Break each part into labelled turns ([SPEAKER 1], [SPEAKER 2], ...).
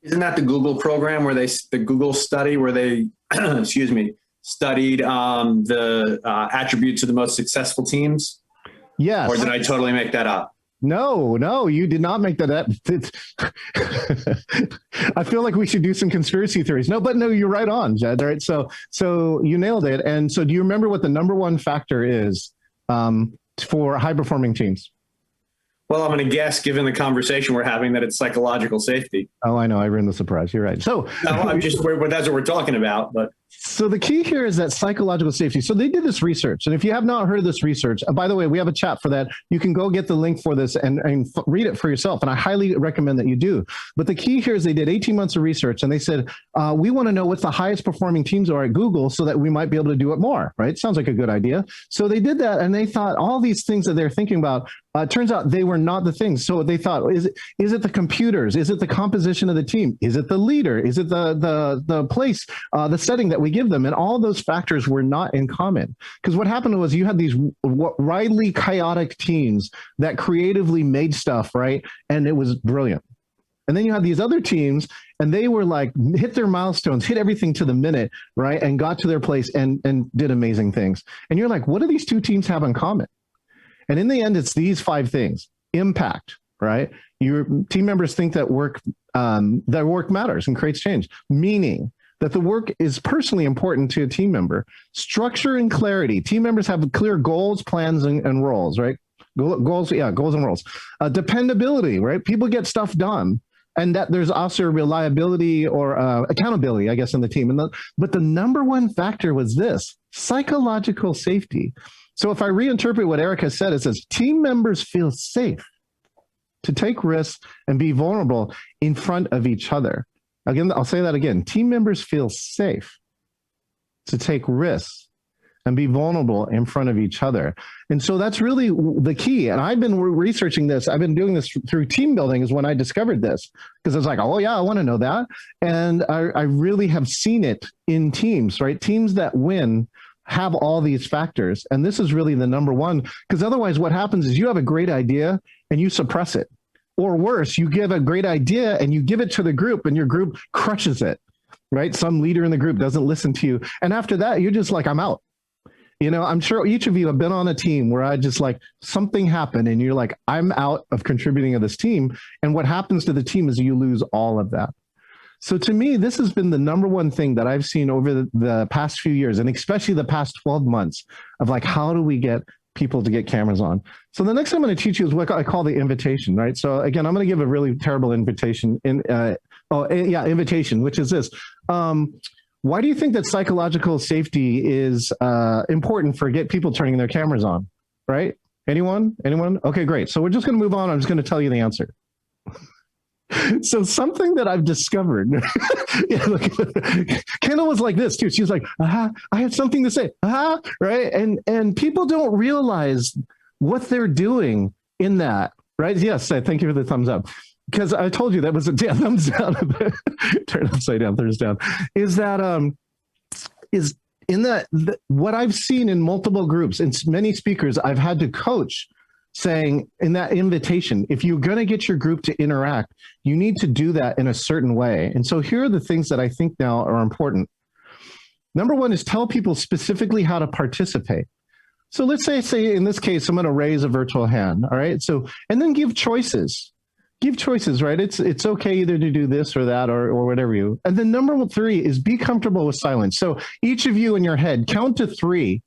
[SPEAKER 1] Isn't that the Google program where the Google study where they, excuse me, studied the attributes of the most successful teams?
[SPEAKER 2] Yes.
[SPEAKER 1] Or did I totally make that up?
[SPEAKER 2] No, you did not make that up. I feel like we should do some conspiracy theories. No, you're right on, Jed. All right, so you nailed it. And so, do you remember what the number one factor is for high performing teams?
[SPEAKER 1] Well, I'm going to guess, given the conversation we're having, that it's psychological safety.
[SPEAKER 2] Oh, I know. I ruined the surprise. You're right. So
[SPEAKER 1] no, that's what we're talking about. But
[SPEAKER 2] so the key here is that psychological safety. So they did this research. And if you have not heard of this research, by the way, we have a chat for that. You can go get the link for this and read it for yourself. And I highly recommend that you do. But the key here is they did 18 months of research and they said, we want to know what the highest performing teams are at Google so that we might be able to do it more, right? Sounds like a good idea. So they did that and they thought all these things that they're thinking about, turns out they were not the things. So they thought, is it the computers? Is it the composition of the team? Is it the leader? Is it the place, the setting that we give them? And all those factors were not in common. Because what happened was you had these widely chaotic teams that creatively made stuff, right? And it was brilliant. And then you had these other teams and they were like, hit their milestones, hit everything to the minute, right? And got to their place and did amazing things. And you're like, what do these two teams have in common? And in the end, it's these 5 things. Impact, right? Your team members think that work matters and creates change. Meaning that the work is personally important to a team member. Structure and clarity. Team members have clear goals, plans, and roles, right? Goals and roles. Dependability, right? People get stuff done. And that there's also reliability or accountability, I guess, in the team. But the number one factor was this: psychological safety. So if I reinterpret what Erica said, it says team members feel safe to take risks and be vulnerable in front of each other. Again, I'll say that again. Team members feel safe to take risks and be vulnerable in front of each other. And so that's really the key. And I've been researching this. I've been doing this through team building is when I discovered this, because I was like, oh yeah, I want to know that. And I really have seen it in teams, right? Teams that win have all these factors. And this is really the number one, because otherwise what happens is you have a great idea and you suppress it. Or worse, you give a great idea and you give it to the group and your group crushes it, right? Some leader in the group doesn't listen to you. And after that, you're just like, I'm out. You know, I'm sure each of you have been on a team where I just like something happened and you're like, I'm out of contributing to this team. And what happens to the team is you lose all of that. So to me, this has been the number one thing that I've seen over the past few years, and especially the past 12 months of like, how do we get people to get cameras on? So the next thing I'm going to teach you is what I call the invitation, right? So again, I'm going to give a really terrible invitation, invitation, which is this. Why do you think that psychological safety is important for people turning their cameras on, right? Anyone? Okay, great. So we're just going to move on. I'm just going to tell you the answer. So something that I've discovered, Kendall was like this too. She was like, I had something to say, right? And people don't realize what they're doing in that, right? Yes, thank you for the thumbs up. Because I told you that was a thumbs down. Turn upside down, thumbs down. Is that is in what I've seen in multiple groups and many speakers I've had to coach, saying in that invitation, if you're going to get your group to interact, you need to do that in a certain way. And so here are the things that I think now are important. Number one is tell people specifically how to participate. So let's say in this case, I'm going to raise a virtual hand. All right. So, and then give choices. Give choices, right? It's okay either to do this or that or whatever you. And then number 3 is be comfortable with silence. So each of you in your head, count to 3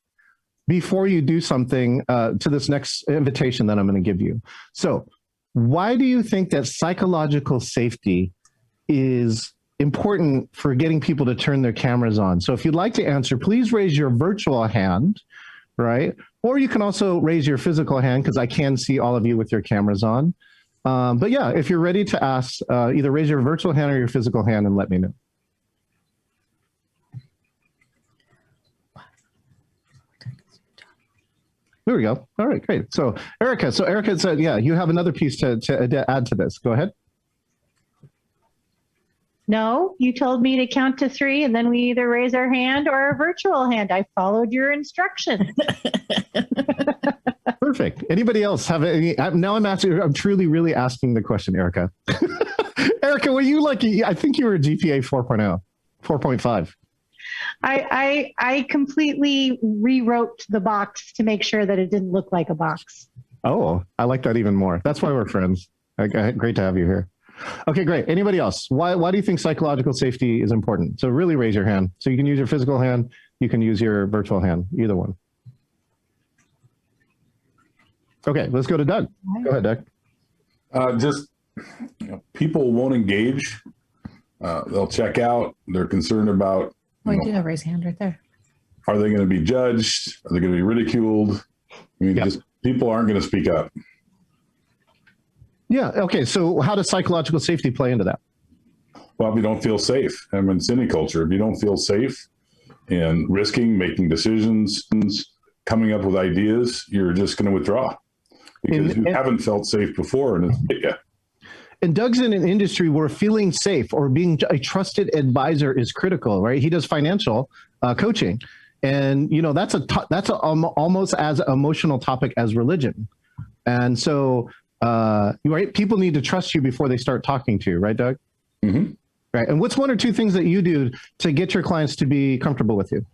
[SPEAKER 2] before you do something to this next invitation that I'm going to give you. So why do you think that psychological safety is important for getting people to turn their cameras on? So if you'd like to answer, please raise your virtual hand, right? Or you can also raise your physical hand because I can see all of you with your cameras on. But yeah, if you're ready to ask, either raise your virtual hand or your physical hand and let me know. There we go. All right, great. So Erica said, yeah, you have another piece to add to this. Go ahead.
[SPEAKER 3] No, you told me to count to 3 and then we either raise our hand or a virtual hand. I followed your instructions.
[SPEAKER 2] Perfect. Anybody else have any? Now I'm truly, really asking the question, Erica. Erica, were you lucky? I think you were a GPA 4.0, 4.5.
[SPEAKER 3] I completely rewrote the box to make sure that it didn't look like a box.
[SPEAKER 2] Oh, I like that even more. That's why we're friends. Great to have you here. Okay, great. Anybody else? Why do you think psychological safety is important? So really raise your hand. So you can use your physical hand, you can use your virtual hand, either one. Okay, let's go to Doug. Go ahead, Doug.
[SPEAKER 4] People won't engage. They'll check out. They're concerned about,
[SPEAKER 5] Oh, you do have raised hand right there.
[SPEAKER 4] are they going to be judged? Are they going to be ridiculed? I mean, just people aren't going to speak up.
[SPEAKER 2] Yeah, okay. So how does psychological safety play into that?
[SPEAKER 4] Well, if you don't feel safe, I mean, it's any culture. If you don't feel safe in risking, making decisions, coming up with ideas, you're just going to withdraw because you haven't felt safe before. And
[SPEAKER 2] And Doug's in an industry where feeling safe or being a trusted advisor is critical, right? He does financial coaching, and that's almost as emotional topic as religion. And so, right, people need to trust you before they start talking to you, right, Doug?
[SPEAKER 4] Mm-hmm.
[SPEAKER 2] Right. And what's one or two things that you do to get your clients to be comfortable with you?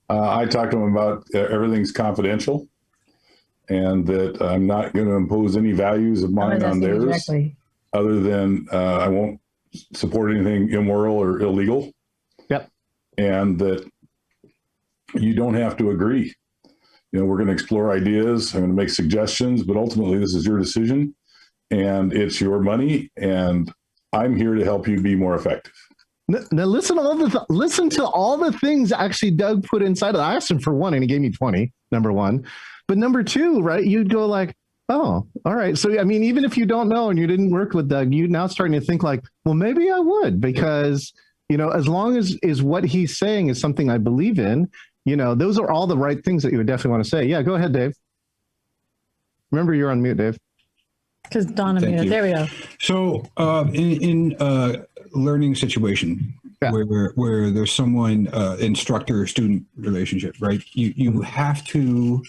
[SPEAKER 4] I talk to them about everything's confidential, and that I'm not going to impose any values of mine on theirs.
[SPEAKER 5] Exactly.
[SPEAKER 4] Other than I won't support anything immoral or illegal.
[SPEAKER 2] Yep.
[SPEAKER 4] And that you don't have to agree. We're going to explore ideas. I'm going to make suggestions, but ultimately this is your decision and it's your money. And I'm here to help you be more effective.
[SPEAKER 2] Now listen to all the things actually Doug put inside of it. I asked him for one and he gave me 20, number one. But number two, right, you'd go like, oh, all right. So, I mean, even if you don't know and you didn't work with Doug, you're now starting to think like, well, maybe I would, because, as long as what he's saying is something I believe in, those are all the right things that you would definitely want to say. Yeah, go ahead, Dave. Remember, you're on mute, Dave.
[SPEAKER 5] Because Donna made it. There we go.
[SPEAKER 6] So in learning situation where there's someone, instructor-student relationship, right? You have to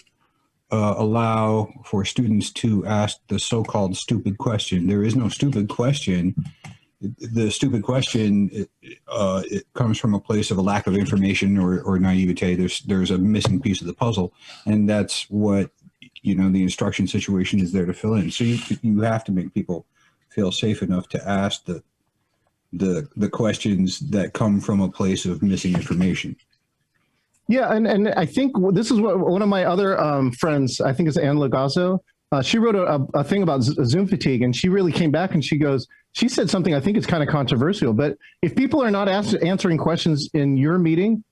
[SPEAKER 6] allow for students to ask the so-called stupid question. There is no stupid question. The stupid question, it comes from a place of a lack of information or naivete. There's a missing piece of the puzzle, and that's what the instruction situation is there to fill in. So you have to make people feel safe enough to ask the questions that come from a place of missing information.
[SPEAKER 2] Yeah, and I think this is what one of my other friends, I think it's Ann Lagazzo, she wrote a thing about Zoom fatigue, and she really came back and she said something I think is kind of controversial, but if people are not answering questions in your meeting,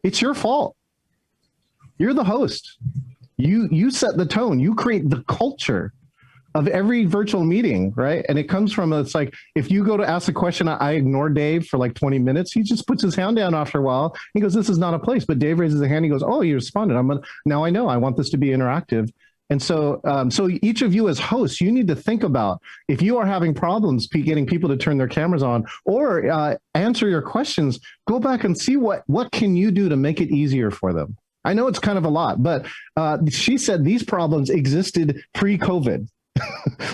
[SPEAKER 2] it's your fault. You're the host. You set the tone. You create the culture of every virtual meeting, right? And it comes from, it's like, if you go to ask a question, I ignore Dave for like 20 minutes. He just puts his hand down after a while. He goes, this is not a place. But Dave raises a hand. He goes, oh, you responded. Now I know. I want this to be interactive. And so, so each of you as hosts, you need to think about if you are having problems getting people to turn their cameras on or answer your questions, go back and see what can you do to make it easier for them. I know it's kind of a lot, but she said these problems existed pre-COVID.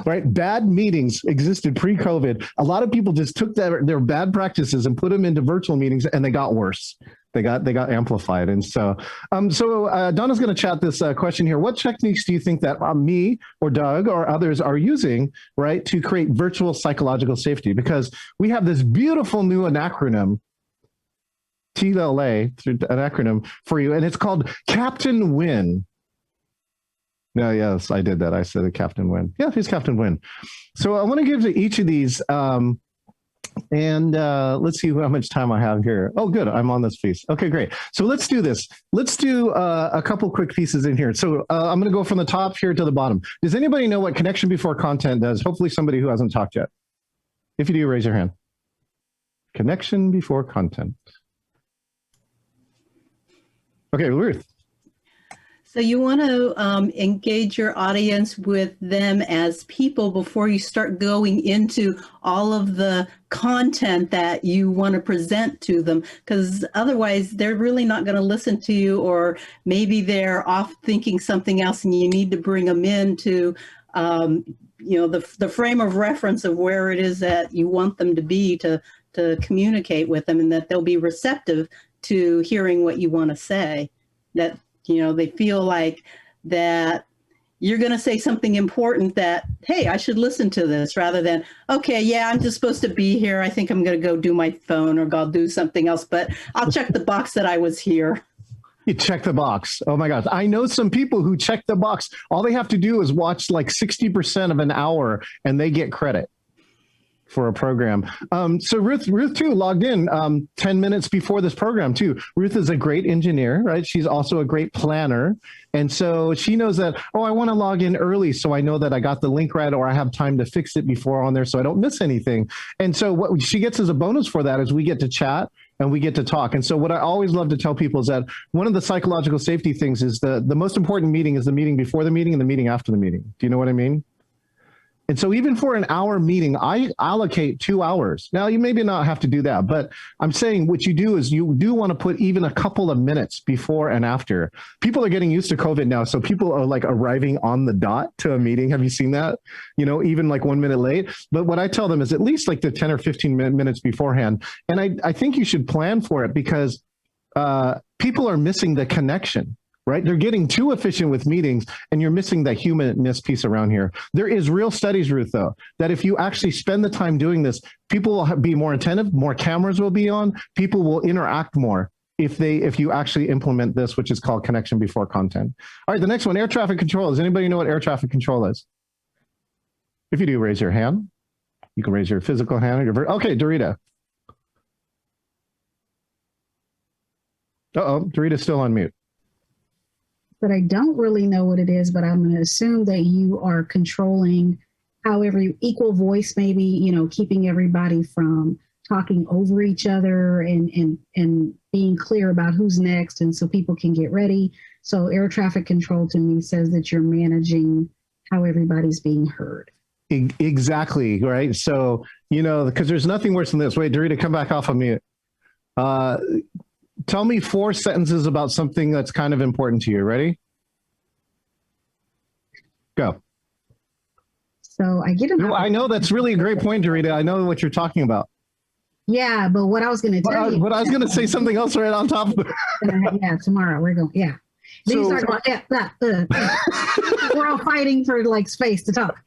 [SPEAKER 2] Right? Bad meetings existed pre-COVID. A lot of people just took their bad practices and put them into virtual meetings, and they got worse. They got amplified. And so, Donna's going to chat this question here. What techniques do you think that me or Doug or others are using, right, to create virtual psychological safety? Because we have this beautiful new acronym, TLA, an acronym for you, and it's called Captain Win. No, yes, I did that. I said Captain Win. Yeah, he's Captain Win. So I want to give to each of these, and let's see how much time I have here. Oh, good. I'm on this piece. Okay, great. So let's do this. Let's do a couple quick pieces in here. So I'm going to go from the top here to the bottom. Does anybody know what connection before content does? Hopefully somebody who hasn't talked yet. If you do, raise your hand. Connection before content. Okay, Ruth.
[SPEAKER 7] So you want to engage your audience with them as people before you start going into all of the content that you want to present to them, because otherwise they're really not going to listen to you, or maybe they're off thinking something else and you need to bring them in to the frame of reference of where it is that you want them to be to communicate with them, and that they'll be receptive to hearing what you want to say, that they feel like that you're going to say something important, that, hey, I should listen to this, rather than, okay, yeah, I'm just supposed to be here. I think I'm going to go do my phone or go do something else, but I'll check the box that I was here.
[SPEAKER 2] You check the box. Oh my gosh. I know some people who check the box. All they have to do is watch like 60% of an hour and they get credit for a program. So Ruth too logged in 10 minutes before this program too. Ruth is a great engineer, right? She's also a great planner. And so she knows that, I want to log in early so I know that I got the link right, or I have time to fix it before on there so I don't miss anything. And so what she gets as a bonus for that is we get to chat and we get to talk. And so what I always love to tell people is that one of the psychological safety things is the most important meeting is the meeting before the meeting and the meeting after the meeting. Do you know what I mean? And so even for an hour meeting, I allocate 2 hours. Now, you maybe not have to do that, but I'm saying what you do is you do want to put even a couple of minutes before and after. People are getting used to COVID now, so people are like arriving on the dot to a meeting. Have you seen that? Even like 1 minute late. But what I tell them is at least like the 10 or 15 minutes beforehand. And I think you should plan for it, because people are missing the connection. Right? They're getting too efficient with meetings, and you're missing the humanness piece around here. There is real studies, Ruth, though, that if you actually spend the time doing this, people will be more attentive, more cameras will be on, people will interact more if you actually implement this, which is called connection before content. All right, the next one, air traffic control. Does anybody know what air traffic control is? If you do, raise your hand. You can raise your physical hand. Okay, Dorita. Dorita's still on mute.
[SPEAKER 8] But I don't really know what it is, but I'm going to assume that you are controlling however equal voice, maybe, keeping everybody from talking over each other and being clear about who's next. And so people can get ready. So air traffic control to me says that you're managing how everybody's being heard.
[SPEAKER 2] Exactly. Right. So, because there's nothing worse than this. Wait, Dorita, come back off of mute. Tell me 4 sentences about something that's kind of important to you. Ready? Go.
[SPEAKER 8] So I get
[SPEAKER 2] I know that's really a great point, Dorita. I know what you're talking about.
[SPEAKER 8] Yeah, but what I was going to tell you.
[SPEAKER 2] But I was going to say something else right on top of it.
[SPEAKER 8] Yeah, tomorrow we're going. Yeah. Then you start going, we're all fighting for like space to talk.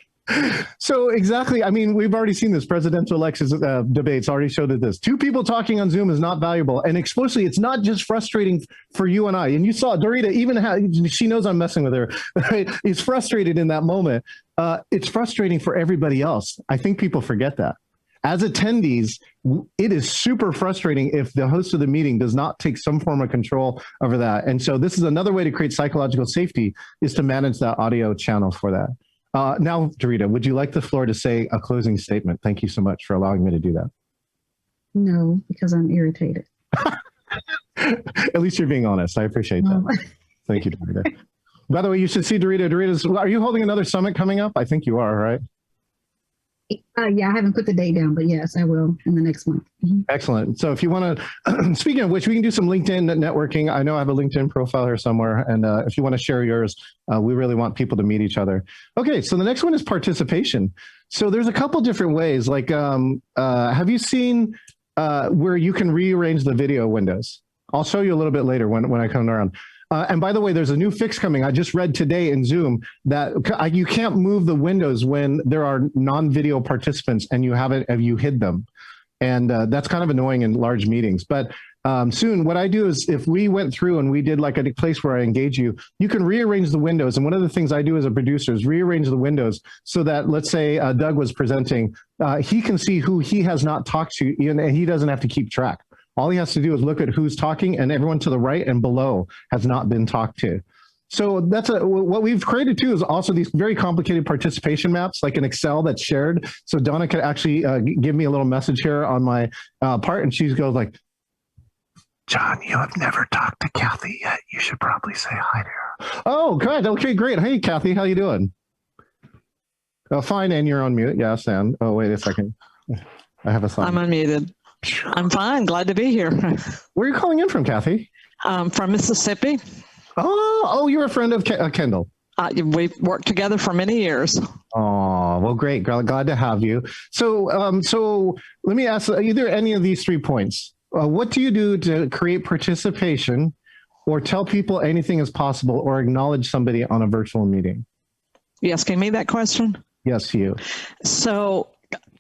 [SPEAKER 2] So exactly. I mean, we've already seen this. Presidential elections debates already showed that this 2 people talking on Zoom is not valuable. And explicitly, it's not just frustrating for you and I. And you saw Dorita, even she knows I'm messing with her. Right? It's frustrated in that moment. It's frustrating for everybody else. I think people forget that. As attendees, it is super frustrating if the host of the meeting does not take some form of control over that. And so this is another way to create psychological safety, is to manage that audio channel for that. Now, Dorita, would you like the floor to say a closing statement? Thank you so much for allowing me to do that.
[SPEAKER 8] No, because I'm irritated.
[SPEAKER 2] At least you're being honest. I appreciate that. Thank you, Dorita. By the way, you should see Dorita. Are you holding another summit coming up? I think you are, right?
[SPEAKER 8] Yeah, I haven't put the date down, but yes, I will in the next month. Mm-hmm.
[SPEAKER 2] Excellent. So if you want to, speaking of which, we can do some LinkedIn networking. I know I have a LinkedIn profile here somewhere. And if you want to share yours, we really want people to meet each other. Okay, so the next one is participation. So there's a couple different ways. Like, have you seen where you can rearrange the video windows? I'll show you a little bit later when I come around. And by the way, there's a new fix coming. I just read today in Zoom that you can't move the windows when there are non-video participants and you hid them. And that's kind of annoying in large meetings. But soon, what I do is if we went through and we did like a place where I engage you, you can rearrange the windows. And one of the things I do as a producer is rearrange the windows so that, let's say Doug was presenting, he can see who he has not talked to, and he doesn't have to keep track. All he has to do is look at who's talking, and everyone to the right and below has not been talked to. So that's what we've created too, is also these very complicated participation maps, like an Excel that's shared. So Donna could actually give me a little message here on my part, and she goes like, "John, you have never talked to Kathy yet. You should probably say hi to her." Oh, good. Okay, great. Hey, Kathy, how you doing? Oh, fine, and you're on mute. Yes, and wait a second. I have a sign.
[SPEAKER 9] I'm unmuted. I'm fine. Glad to be here.
[SPEAKER 2] Where are you calling in from, Kathy?
[SPEAKER 9] From Mississippi.
[SPEAKER 2] Oh, you're a friend of Kendall.
[SPEAKER 9] We've worked together for many years.
[SPEAKER 2] Oh, well, great. Glad to have you. So let me ask either any of these 3 points. What do you do to create participation or tell people anything is possible or acknowledge somebody on a virtual meeting?
[SPEAKER 9] You asking me that question?
[SPEAKER 2] Yes, you.
[SPEAKER 9] So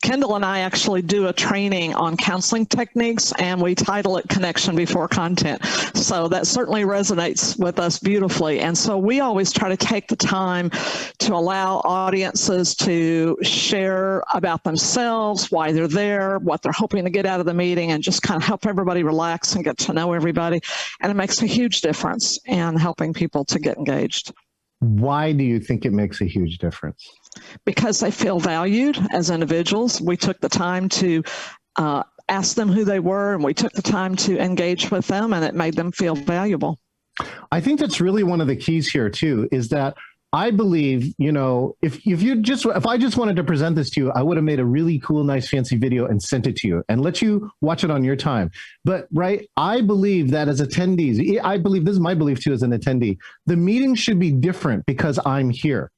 [SPEAKER 9] Kendall and I actually do a training on counseling techniques, and we title it Connection Before Content. So that certainly resonates with us beautifully. And so we always try to take the time to allow audiences to share about themselves, why they're there, what they're hoping to get out of the meeting, and just kind of help everybody relax and get to know everybody. And it makes a huge difference in helping people to get engaged.
[SPEAKER 2] Why do you think it makes a huge difference?
[SPEAKER 9] Because they feel valued as individuals. We took the time to ask them who they were, and we took the time to engage with them, and it made them feel valuable.
[SPEAKER 2] I think that's really one of the keys here too, is that I believe, if I just wanted to present this to you, I would have made a really cool, nice, fancy video and sent it to you and let you watch it on your time. But right, I believe that as attendees, this is my belief too as an attendee, the meeting should be different because I'm here.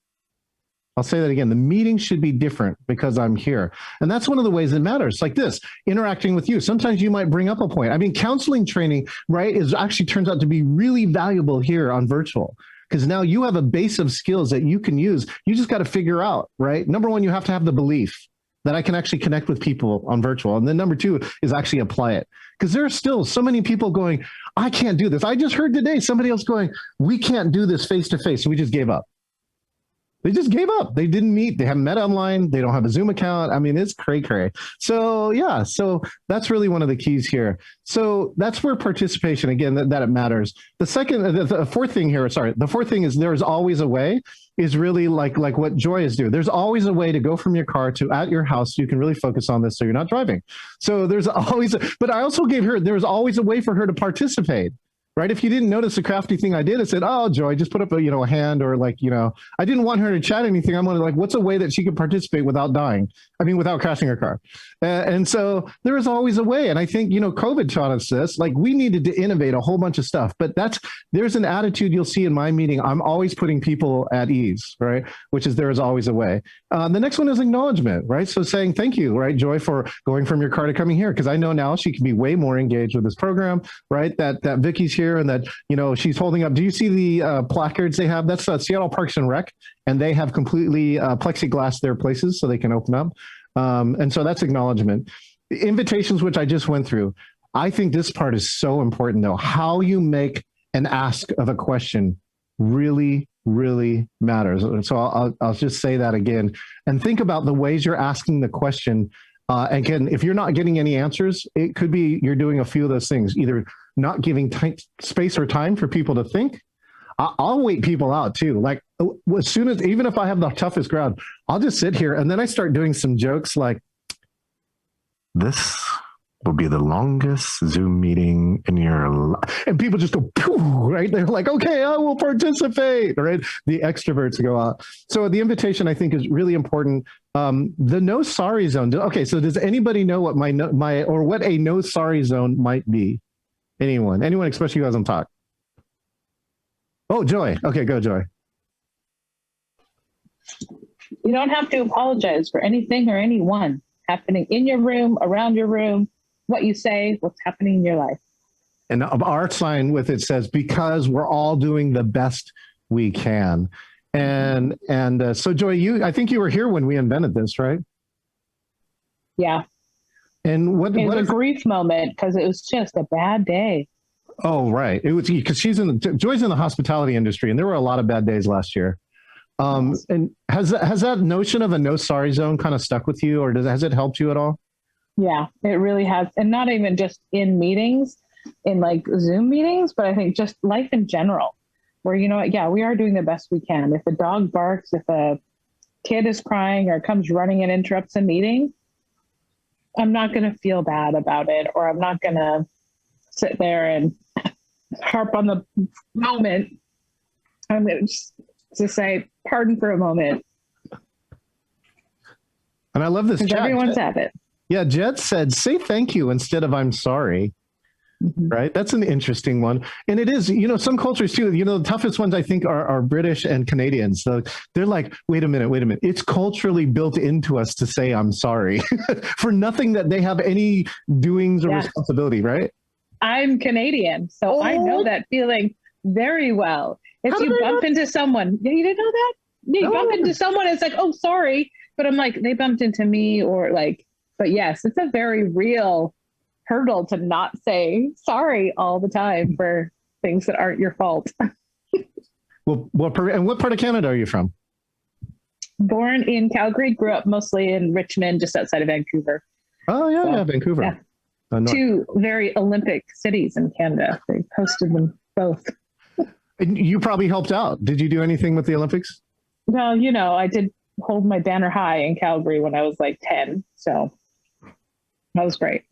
[SPEAKER 2] I'll say that again. The meeting should be different because I'm here. And that's one of the ways it matters. Like this, interacting with you. Sometimes you might bring up a point. I mean, counseling training, right, is actually turns out to be really valuable here on virtual, because now you have a base of skills that you can use. You just got to figure out, right? Number one, you have to have the belief that I can actually connect with people on virtual. And then number two is actually apply it. Because there are still so many people going, I can't do this. I just heard today somebody else going, we can't do this face to face. So we just gave up. They just gave up. They didn't meet. They haven't met online. They don't have a Zoom account. I mean, it's cray-cray. So yeah, so that's really one of the keys here. So that's where participation, again, that it matters. The fourth thing is there's always a way, is really like what Joy is doing. There's always a way to go from your car to at your house. So you can really focus on this so you're not driving. So there's always, but I also gave her, there's always a way for her to participate. Right? If you didn't notice the crafty thing I did, I said, oh, Joy, just put up a hand, or I didn't want her to chat anything. I wanted what's a way that she could participate without dying? I mean, without crashing her car. And so there is always a way. And I think, COVID taught us this, we needed to innovate a whole bunch of stuff, but there's an attitude you'll see in my meeting. I'm always putting people at ease, right? Which is there is always a way. The next one is acknowledgement, right? So saying thank you, right, Joy, for going from your car to coming here. Because I know now she can be way more engaged with this program, right? That Vicky's here and that, she's holding up. Do you see the placards they have? That's Seattle Parks and Rec, and they have completely plexiglass their places so they can open up. And so that's acknowledgement. Invitations, which I just went through. I think this part is so important, though. How you make an ask of a question really, really matters. So I'll just say that again. And think about the ways you're asking the question. Again, if you're not getting any answers, it could be you're doing a few of those things, either not giving space or time for people to think. I'll wait people out too. As soon as, even if I have the toughest crowd, I'll just sit here and then I start doing some jokes like, this will be the longest Zoom meeting in your life. And people just go, pooh, right? They're like, okay, I will participate, right? The extroverts go out. So the invitation, I think, is really important. The no sorry zone. Okay, so does anybody know what what a no sorry zone might be? Anyone, especially who hasn't talked? Oh, Joy. Okay, go, Joy.
[SPEAKER 10] You don't have to apologize for anything or anyone happening in your room, around your room, what you say, what's happening in your life.
[SPEAKER 2] And our sign with it says, because we're all doing the best we can. And so, Joy, I think you were here when we invented this, right?
[SPEAKER 10] Yeah.
[SPEAKER 2] And
[SPEAKER 10] it was a grief moment because it was just a bad day.
[SPEAKER 2] Oh, right. It was because Joy's in the hospitality industry, and there were a lot of bad days last year. And has that notion of a no sorry zone kind of stuck with you, or has it helped you at all?
[SPEAKER 10] Yeah, it really has. And not even just in meetings, in Zoom meetings, but I think just life in general, where, we are doing the best we can. If a dog barks, if a kid is crying or comes running and interrupts a meeting, I'm not going to feel bad about it, or I'm not going to sit there and harp on the moment. I'm going to say, pardon for a moment.
[SPEAKER 2] And I love this chat.
[SPEAKER 10] Everyone's at it.
[SPEAKER 2] Yeah, Jed said, say thank you instead of I'm sorry. Right. That's an interesting one. And it is, some cultures too, the toughest ones I think are British and Canadians. So they're like, wait a minute. It's culturally built into us to say, I'm sorry for nothing that they have any doings or responsibility. Right.
[SPEAKER 10] I'm Canadian, so I know that feeling very well. If you bump into someone, you didn't know that? You bump into someone, it's like, oh, sorry. But I'm like, they bumped into me but yes, it's a very real hurdle to not say sorry all the time for things that aren't your fault.
[SPEAKER 2] Well, what part of Canada are you from?
[SPEAKER 10] Born in Calgary, grew up mostly in Richmond, just outside of Vancouver.
[SPEAKER 2] Oh, yeah, Vancouver.
[SPEAKER 10] Yeah. Two very Olympic cities in Canada. They hosted them both.
[SPEAKER 2] And you probably helped out. Did you do anything with the Olympics?
[SPEAKER 10] Well, I did hold my banner high in Calgary when I was like 10. So that was great.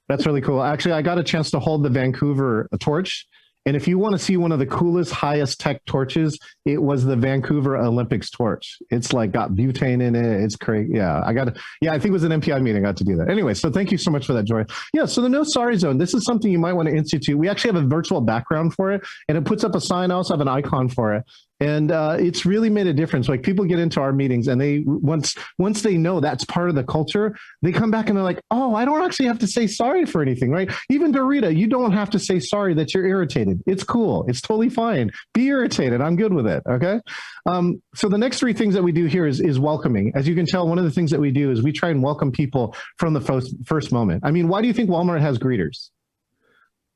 [SPEAKER 2] That's really cool. Actually, I got a chance to hold the Vancouver torch. And if you want to see one of the coolest, highest tech torches, it was the Vancouver Olympics torch. It's like got butane in it. It's crazy. Yeah, I think it was an MPI meeting. I got to do that. Anyway, so thank you so much for that, Joy. Yeah, so the No Sorry Zone, this is something you might want to institute. We actually have a virtual background for it, and it puts up a sign. I also have an icon for it. And it's really made a difference. Like people get into our meetings and they once they know that's part of the culture, they come back and they're like, oh, I don't actually have to say sorry for anything, right? Even Dorita, you don't have to say sorry that you're irritated. It's cool. It's totally fine. Be irritated. I'm good with it. Okay. So the next three things that we do here is welcoming. As you can tell, one of the things that we do is we try and welcome people from the first moment. I mean, why do you think Walmart has greeters?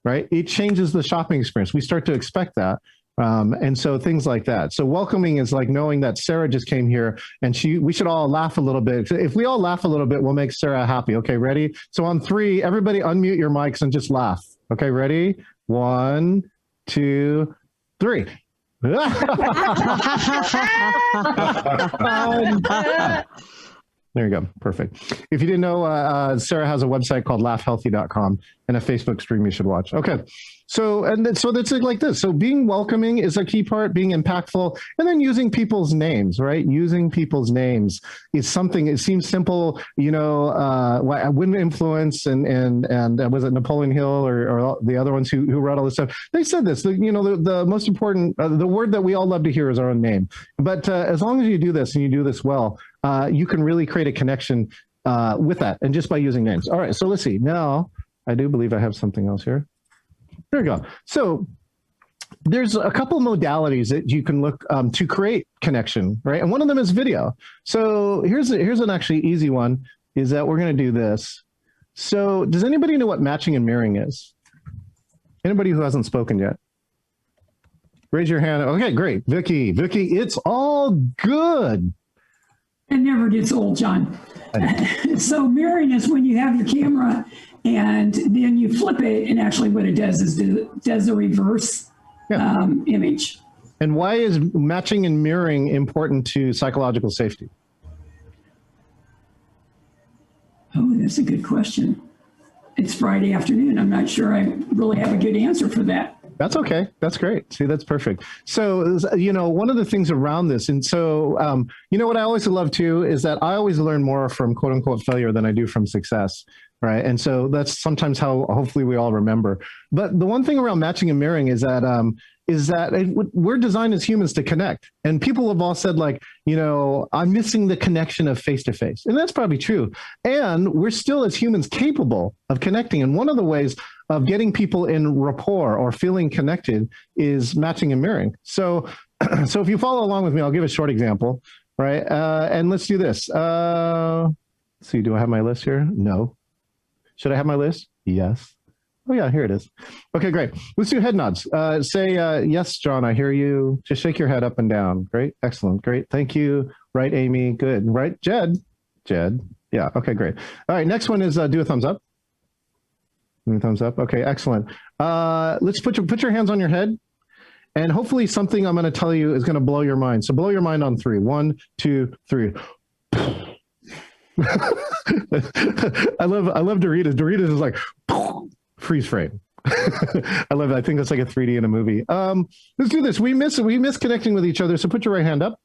[SPEAKER 2] Right? It changes the shopping experience. We start to expect that. And so things like that. So welcoming is like knowing that Sarah just came here and we should all laugh a little bit. If we all laugh a little bit, we'll make Sarah happy. Okay, ready? So on 3, everybody unmute your mics and just laugh. Okay, ready? 1, 2, 3. There you go. Perfect. If you didn't know, Sarah has a website called laughhealthy.com and a Facebook stream you should watch. Okay. So that's it like this. So being welcoming is a key part, being impactful, and then using people's names, right? Using people's names is something, it seems simple, Wind Influence and was it Napoleon Hill or the other ones who wrote all this stuff? They said this, the most important, the word that we all love to hear is our own name. But as long as you do this and you do this well, you can really create a connection with that and just by using names. All right. So let's see. Now, I do believe I have something else here. There we go. So there's a couple modalities that you can look to create connection, right? And one of them is video. So here's an actually easy one, is that we're going to do this. So does anybody know what matching and mirroring is? Anybody who hasn't spoken yet? Raise your hand. Okay, great. Vicky, it's all good.
[SPEAKER 11] It never gets old, John. So mirroring is when you have your camera and then you flip it, and actually what it does is does a reverse image.
[SPEAKER 2] And why is matching and mirroring important to psychological safety?
[SPEAKER 11] Oh, that's a good question. It's Friday afternoon. I'm not sure I really have a good answer for that.
[SPEAKER 2] That's okay. That's great. See, that's perfect. So, one of the things around this, and so, what I always love too, is that I always learn more from quote unquote failure than I do from success. Right. And so that's sometimes how hopefully we all remember. But the one thing around matching and mirroring is that we're designed as humans to connect. And people have all said I'm missing the connection of face to face. And that's probably true. And we're still as humans capable of connecting. And one of the ways of getting people in rapport or feeling connected is matching and mirroring. So if you follow along with me, I'll give a short example. Right. And let's do this. Let's see, do I have my list here? No. Should I have my list? Yes. Oh, yeah, here it is. Okay, great. Let's do head nods. Say, yes, John, I hear you. Just shake your head up and down. Great. Excellent. Great. Thank you. Right, Amy. Good. Right, Jed. Yeah, okay, great. All right, next one is do a thumbs up. Do a thumbs up. Okay, excellent. Let's put your hands on your head. And hopefully something I'm going to tell you is going to blow your mind. So blow your mind on 3. 1, 2, 3. I love Doritos. Doritos is like freeze frame. I love it. I think that's like a 3D in a movie. Let's do this. We miss connecting with each other. So put your right hand up.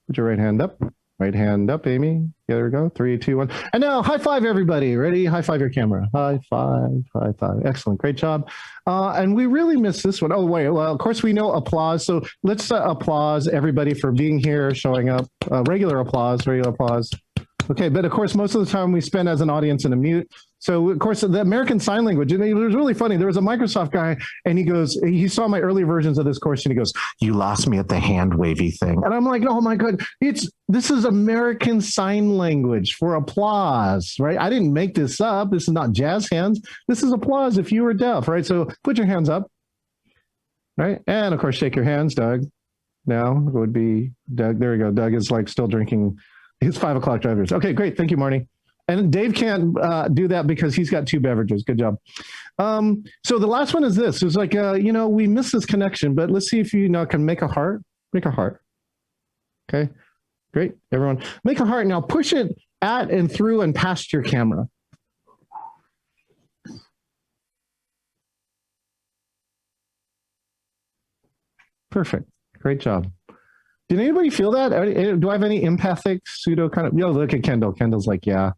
[SPEAKER 2] Put your right hand up. Right hand up, Amy. There we go. 3, 2, 1. And now high five, everybody. Ready? High five your camera. High five, high five. Excellent. Great job. And we really missed this one. Oh, wait. Well, of course, we know applause. So let's applause everybody for being here, showing up. Regular applause, regular applause. Okay, but of course, most of the time we spend as an audience in a mute. So of course, the American Sign Language, and it was really funny. There was a Microsoft guy, and he goes, he saw my early versions of this course, and he goes, "You lost me at the hand wavy thing." And I'm like, "Oh my God, this is American Sign Language for applause, right? I didn't make this up. This is not jazz hands. This is applause if you were deaf, right? So put your hands up, right? And of course, shake your hands, Doug. Now it would be Doug. There we go. Doug is like still drinking. His 5 o'clock drivers. Okay, great. Thank you, Marnie. And Dave can't do that because he's got 2 beverages. Good job. So the last one is this. It's like, we miss this connection, but let's see if you can make a heart. Make a heart. Okay, great. Everyone, make a heart. Now push it at and through and past your camera. Perfect. Great job. Did anybody feel that? Do I have any empathic pseudo kind of, look at Kendall. Kendall's like, yeah.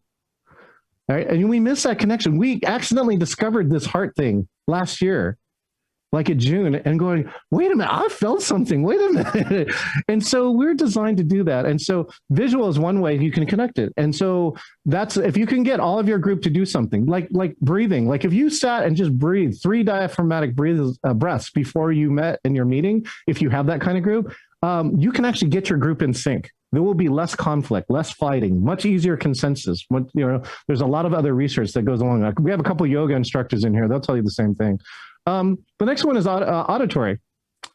[SPEAKER 2] All right. And we miss that connection. We accidentally discovered this heart thing last year, like in June, and going, wait a minute, I felt something. Wait a minute. And so we're designed to do that. And so visual is one way you can connect it. And so that's, if you can get all of your group to do something like breathing, like if you sat and just breathed 3 diaphragmatic breaths before you met in your meeting, if you have that kind of group, you can actually get your group in sync. There will be less conflict, less fighting, much easier consensus. There's a lot of other research that goes along. We have a couple of yoga instructors in here. They'll tell you the same thing. The next one is auditory.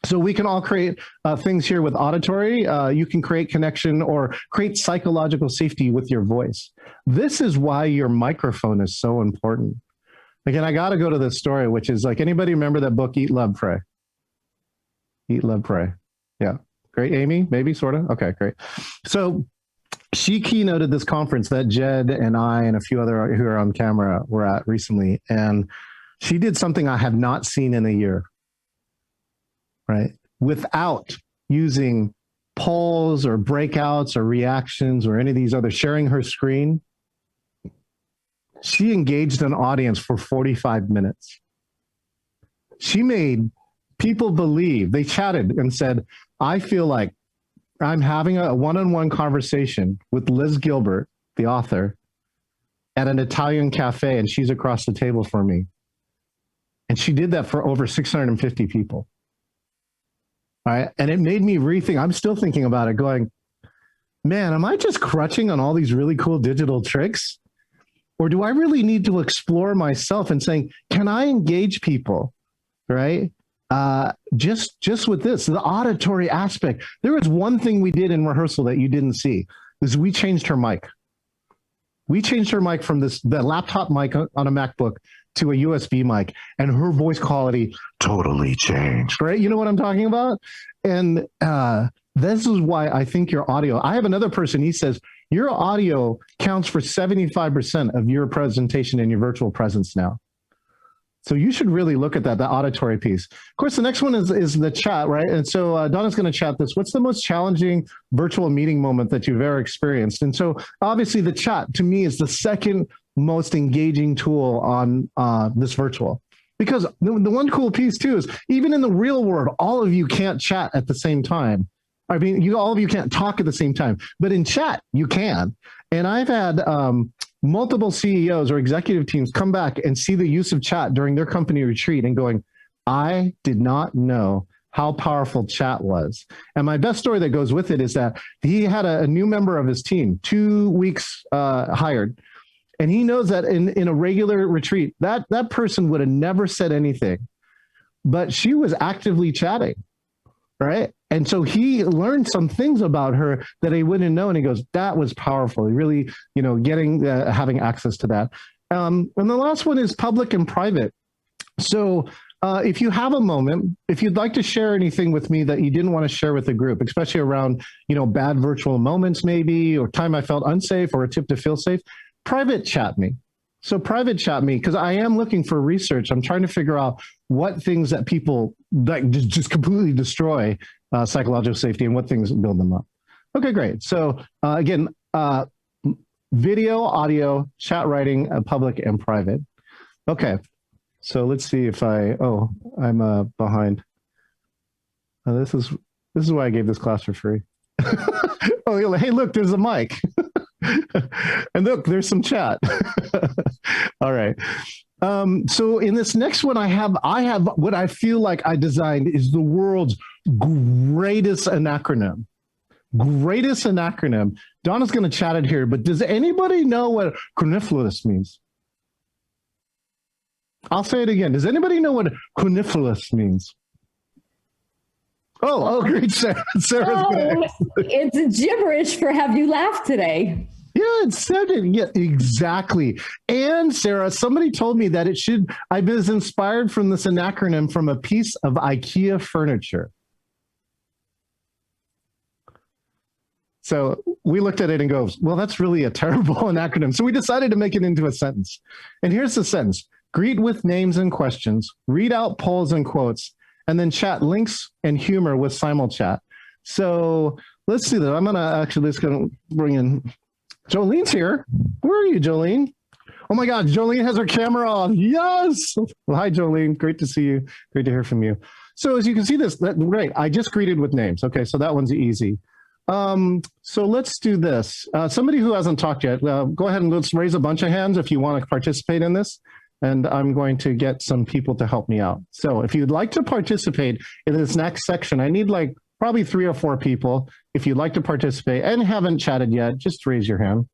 [SPEAKER 2] So we can all create things here with auditory. You can create connection or create psychological safety with your voice. This is why your microphone is so important. Again, I got to go to this story, which is like, anybody remember that book, Eat, Love, Pray? Eat, Love, Pray. Yeah. Great, Amy, maybe, sort of? Okay, great. So she keynoted this conference that Jed and I and a few other who are on camera were at recently, and she did something I have not seen in a year, right? Without using polls or breakouts or reactions or any of these other, sharing her screen, she engaged an audience for 45 minutes. She made people believe, they chatted and said, I feel like I'm having a one-on-one conversation with Liz Gilbert, the author, at an Italian cafe, and she's across the table from me. And she did that for over 650 people. All right. And it made me rethink. I'm still thinking about it going, man, am I just crutching on all these really cool digital tricks? Or do I really need to explore myself and saying, can I engage people? Right. Just with this, the auditory aspect. There was one thing we did in rehearsal that you didn't see, is we changed her mic. We changed her mic from the laptop mic on a MacBook to a USB mic, and her voice quality totally changed, right? You know what I'm talking about? And this is why I think your audio, I have another person, he says, your audio counts for 75% of your presentation and your virtual presence now. So you should really look at that, the auditory piece. Of course, the next one is the chat, right? And so Donna's going to chat this. What's the most challenging virtual meeting moment that you've ever experienced? And so obviously the chat, to me, is the second most engaging tool on this virtual. Because the one cool piece, too, is even in the real world, all of you can't chat at the same time. I mean, all of you can't talk at the same time. But in chat, you can. And I've had multiple CEOs or executive teams come back and see the use of chat during their company retreat and going, I did not know how powerful chat was. And my best story that goes with it is that he had a new member of his team, 2 weeks hired. And he knows that in a regular retreat, that person would have never said anything, but she was actively chatting, right? And so he learned some things about her that he wouldn't know. And he goes, that was powerful. He really, having access to that. And the last one is public and private. So if you have a moment, if you'd like to share anything with me that you didn't want to share with the group, especially around, bad virtual moments maybe, or time I felt unsafe, or a tip to feel safe, private chat me. So private chat me, because I am looking for research. I'm trying to figure out what things that people just completely destroy psychological safety and what things build them up. Okay, great. So again, video, audio, chat writing, public and private. Okay, so let's see if I'm behind. This is why I gave this class for free. Oh, hey, look, there's a mic. And look, there's some chat. All right. So in this next one, I have what I feel like I designed is the world's greatest acronym. Greatest acronym. Donna's going to chat it here, but does anybody know what cunniculus means? I'll say it again. Does anybody know what cunniculus means? Oh, great, Sarah.
[SPEAKER 12] It's gibberish for have you laughed today?
[SPEAKER 2] Yeah, it said it. Yeah, exactly. And Sarah, somebody told me that I was inspired from this acronym from a piece of IKEA furniture. So we looked at it and goes, well, that's really a terrible acronym. So we decided to make it into a sentence. And here's the sentence. Greet with names and questions, read out polls and quotes, and then chat links and humor with simulchat. So let's do that. I'm going to bring in Jolene's here. Where are you, Jolene? Oh my God, Jolene has her camera on. Yes. Well, hi, Jolene. Great to see you. Great to hear from you. So as you can see great. I just greeted with names. Okay, so that one's easy. So let's do this. Somebody who hasn't talked yet, go ahead and let's raise a bunch of hands if you want to participate in this. And I'm going to get some people to help me out. So if you'd like to participate in this next section, I need like probably 3 or 4 people. If you'd like to participate and haven't chatted yet, just raise your hand.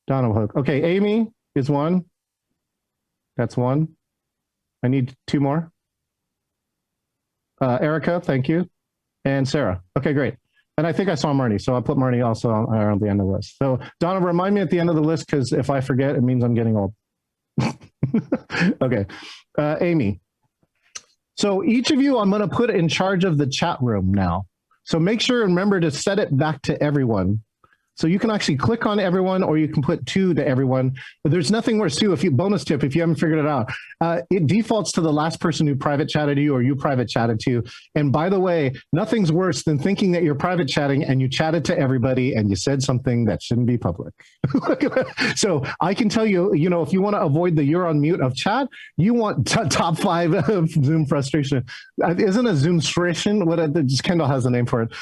[SPEAKER 2] Donna Hook. Okay, Amy is 1. That's 1. I need 2 more. Erica, thank you. And Sarah. Okay, great. And I think I saw Marnie, so I'll put Marnie also on the end of the list. So Donna, remind me at the end of the list, because if I forget, it means I'm getting old. Okay, Amy. So each of you, I'm going to put in charge of the chat room now. So make sure and remember to set it back to everyone. So you can actually click on everyone, or you can put 2 to everyone. But there's nothing worse too. Bonus tip, if you haven't figured it out, it defaults to the last person who private chatted you or you private chatted to. And by the way, nothing's worse than thinking that you're private chatting and you chatted to everybody and you said something that shouldn't be public. So I can tell you, if you want to avoid the you're on mute of chat, you want top 5 of Zoom frustration. Isn't a Zoom frustration? Kendall has a name for it.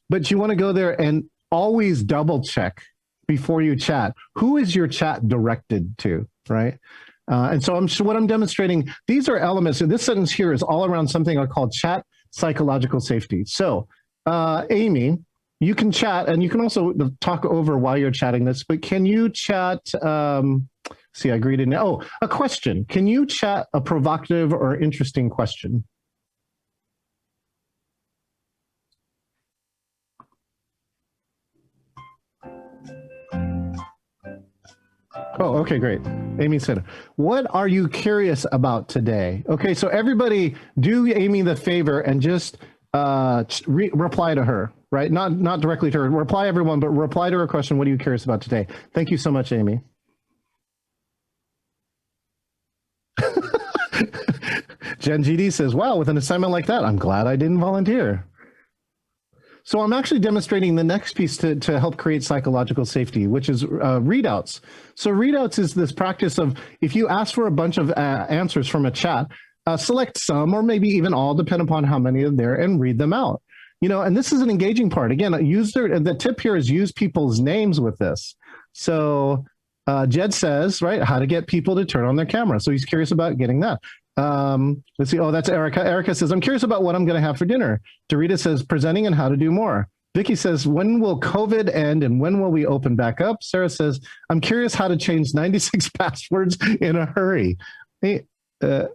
[SPEAKER 2] But you want to go there and always double check before you chat. Who is your chat directed to, right? And so what I'm demonstrating, these are elements. So this sentence here is all around something I call chat psychological safety. So Amy, you can chat and you can also talk over while you're chatting this, but can you chat, see, I greeted now. Oh, a question. Can you chat a provocative or interesting question? Oh, okay, great. Amy said, what are you curious about today? Okay, so everybody do Amy the favor and just reply to her, right? Not directly to her. Reply everyone, but reply to her question, what are you curious about today? Thank you so much, Amy. Jen GD says, wow, with an assignment like that, I'm glad I didn't volunteer. So I'm actually demonstrating the next piece to help create psychological safety, which is readouts. So readouts is this practice of, if you ask for a bunch of answers from a chat, select some or maybe even all, depending upon how many are there, and read them out. And this is an engaging part. Again, the tip here is use people's names with this. So Jed says, right, how to get people to turn on their camera. So he's curious about getting that. Let's see. Oh, that's Erica. Erica says, I'm curious about what I'm going to have for dinner. Dorita says, presenting and how to do more. Vicky says, when will COVID end and when will we open back up? Sarah says, I'm curious how to change 96 passwords in a hurry. Hey, at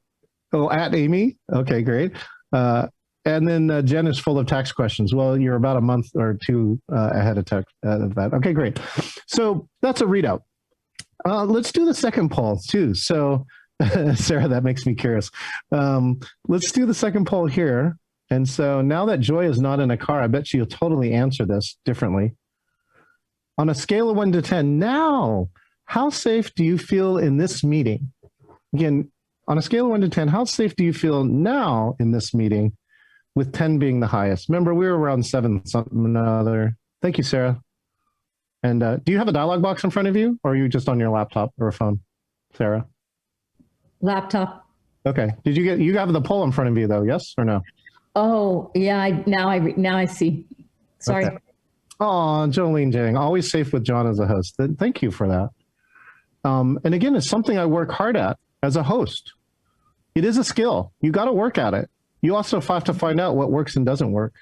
[SPEAKER 2] Amy. Okay, great. And then Jen is full of tax questions. Well, you're about a month or 2 ahead of that. Okay, great. So that's a readout. Let's do the second poll too. So Sarah, that makes me curious. Let's do the second poll here. And so now that Joy is not in a car, I bet she'll totally answer this differently. On a scale of 1 to 10, now, how safe do you feel in this meeting? Again, on a scale of 1 to 10, how safe do you feel now in this meeting? with 10 being the highest. Remember, we were around 7 something or another. Thank you, Sarah. And do you have a dialog box in front of you, or are you just on your laptop or a phone, Sarah?
[SPEAKER 12] Laptop.
[SPEAKER 2] Okay. Did you have the poll in front of you though? Yes or no?
[SPEAKER 12] Oh, yeah. Now I see. Sorry.
[SPEAKER 2] Okay. Oh, Jolene Jang, always safe with John as a host. Thank you for that. And again, it's something I work hard at as a host. It is a skill. You got to work at it. You also have to find out what works and doesn't work.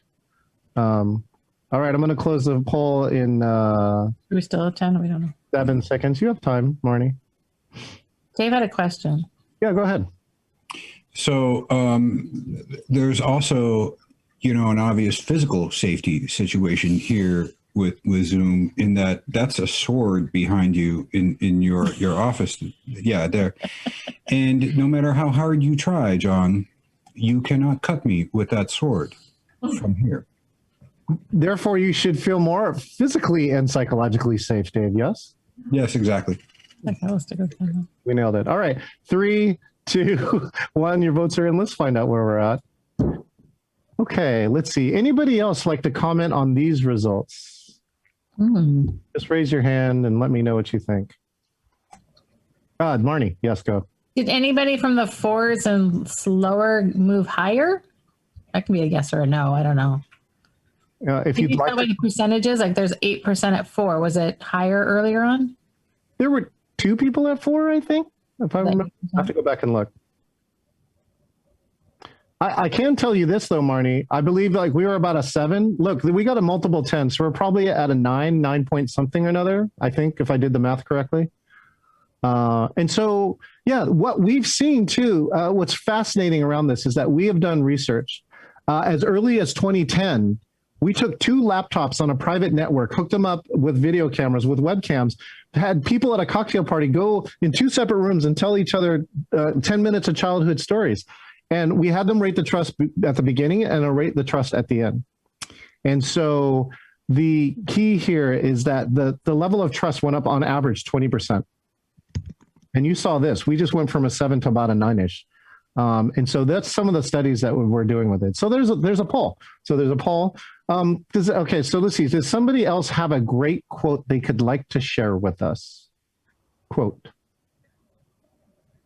[SPEAKER 2] All right, I'm going to close the poll in
[SPEAKER 5] Do we still have 10? We don't know.
[SPEAKER 2] 7 seconds. You have time, Marnie.
[SPEAKER 5] Dave had a question.
[SPEAKER 2] Yeah, go ahead.
[SPEAKER 6] So there's also, an obvious physical safety situation here with Zoom, in that's a sword behind you in your office. Yeah, there. And no matter how hard you try, John, you cannot cut me with that sword from here.
[SPEAKER 2] Therefore, you should feel more physically and psychologically safe, Dave. Yes?
[SPEAKER 6] Yes, exactly.
[SPEAKER 2] We nailed it. All right. 3, 2, 1. Your votes are in. Let's find out where we're at. Okay, let's see. Anybody else like to comment on these results? Just raise your hand and let me know what you think. Marnie, yes, go.
[SPEAKER 5] Did anybody from the 4s and slower move higher? That can be a yes or a no. I don't know.
[SPEAKER 2] If you'd like
[SPEAKER 5] the percentages, like there's 8% at 4. Was it higher earlier on?
[SPEAKER 2] There were 2 people at 4, I think. If I remember, I have to go back and look. I can tell you this though, Marnie. I believe like we were about a 7. Look, we got a multiple 10, so we're probably at a 9 point something or another, I think, if I did the math correctly. And so, yeah, what we've seen too, what's fascinating around this is that we have done research. As early as 2010, we took 2 laptops on a private network, hooked them up with video cameras, with webcams, had people at a cocktail party go in 2 separate rooms and tell each other 10 minutes of childhood stories. And we had them rate the trust at the beginning and rate the trust at the end. And so the key here is that the level of trust went up on average 20%. And you saw this. We just went from a 7 to about a 9-ish. And so that's some of the studies that we're doing with it. So there's a poll. So there's a poll. Okay, so let's see. Does somebody else have a great quote they could like to share with us? Quote.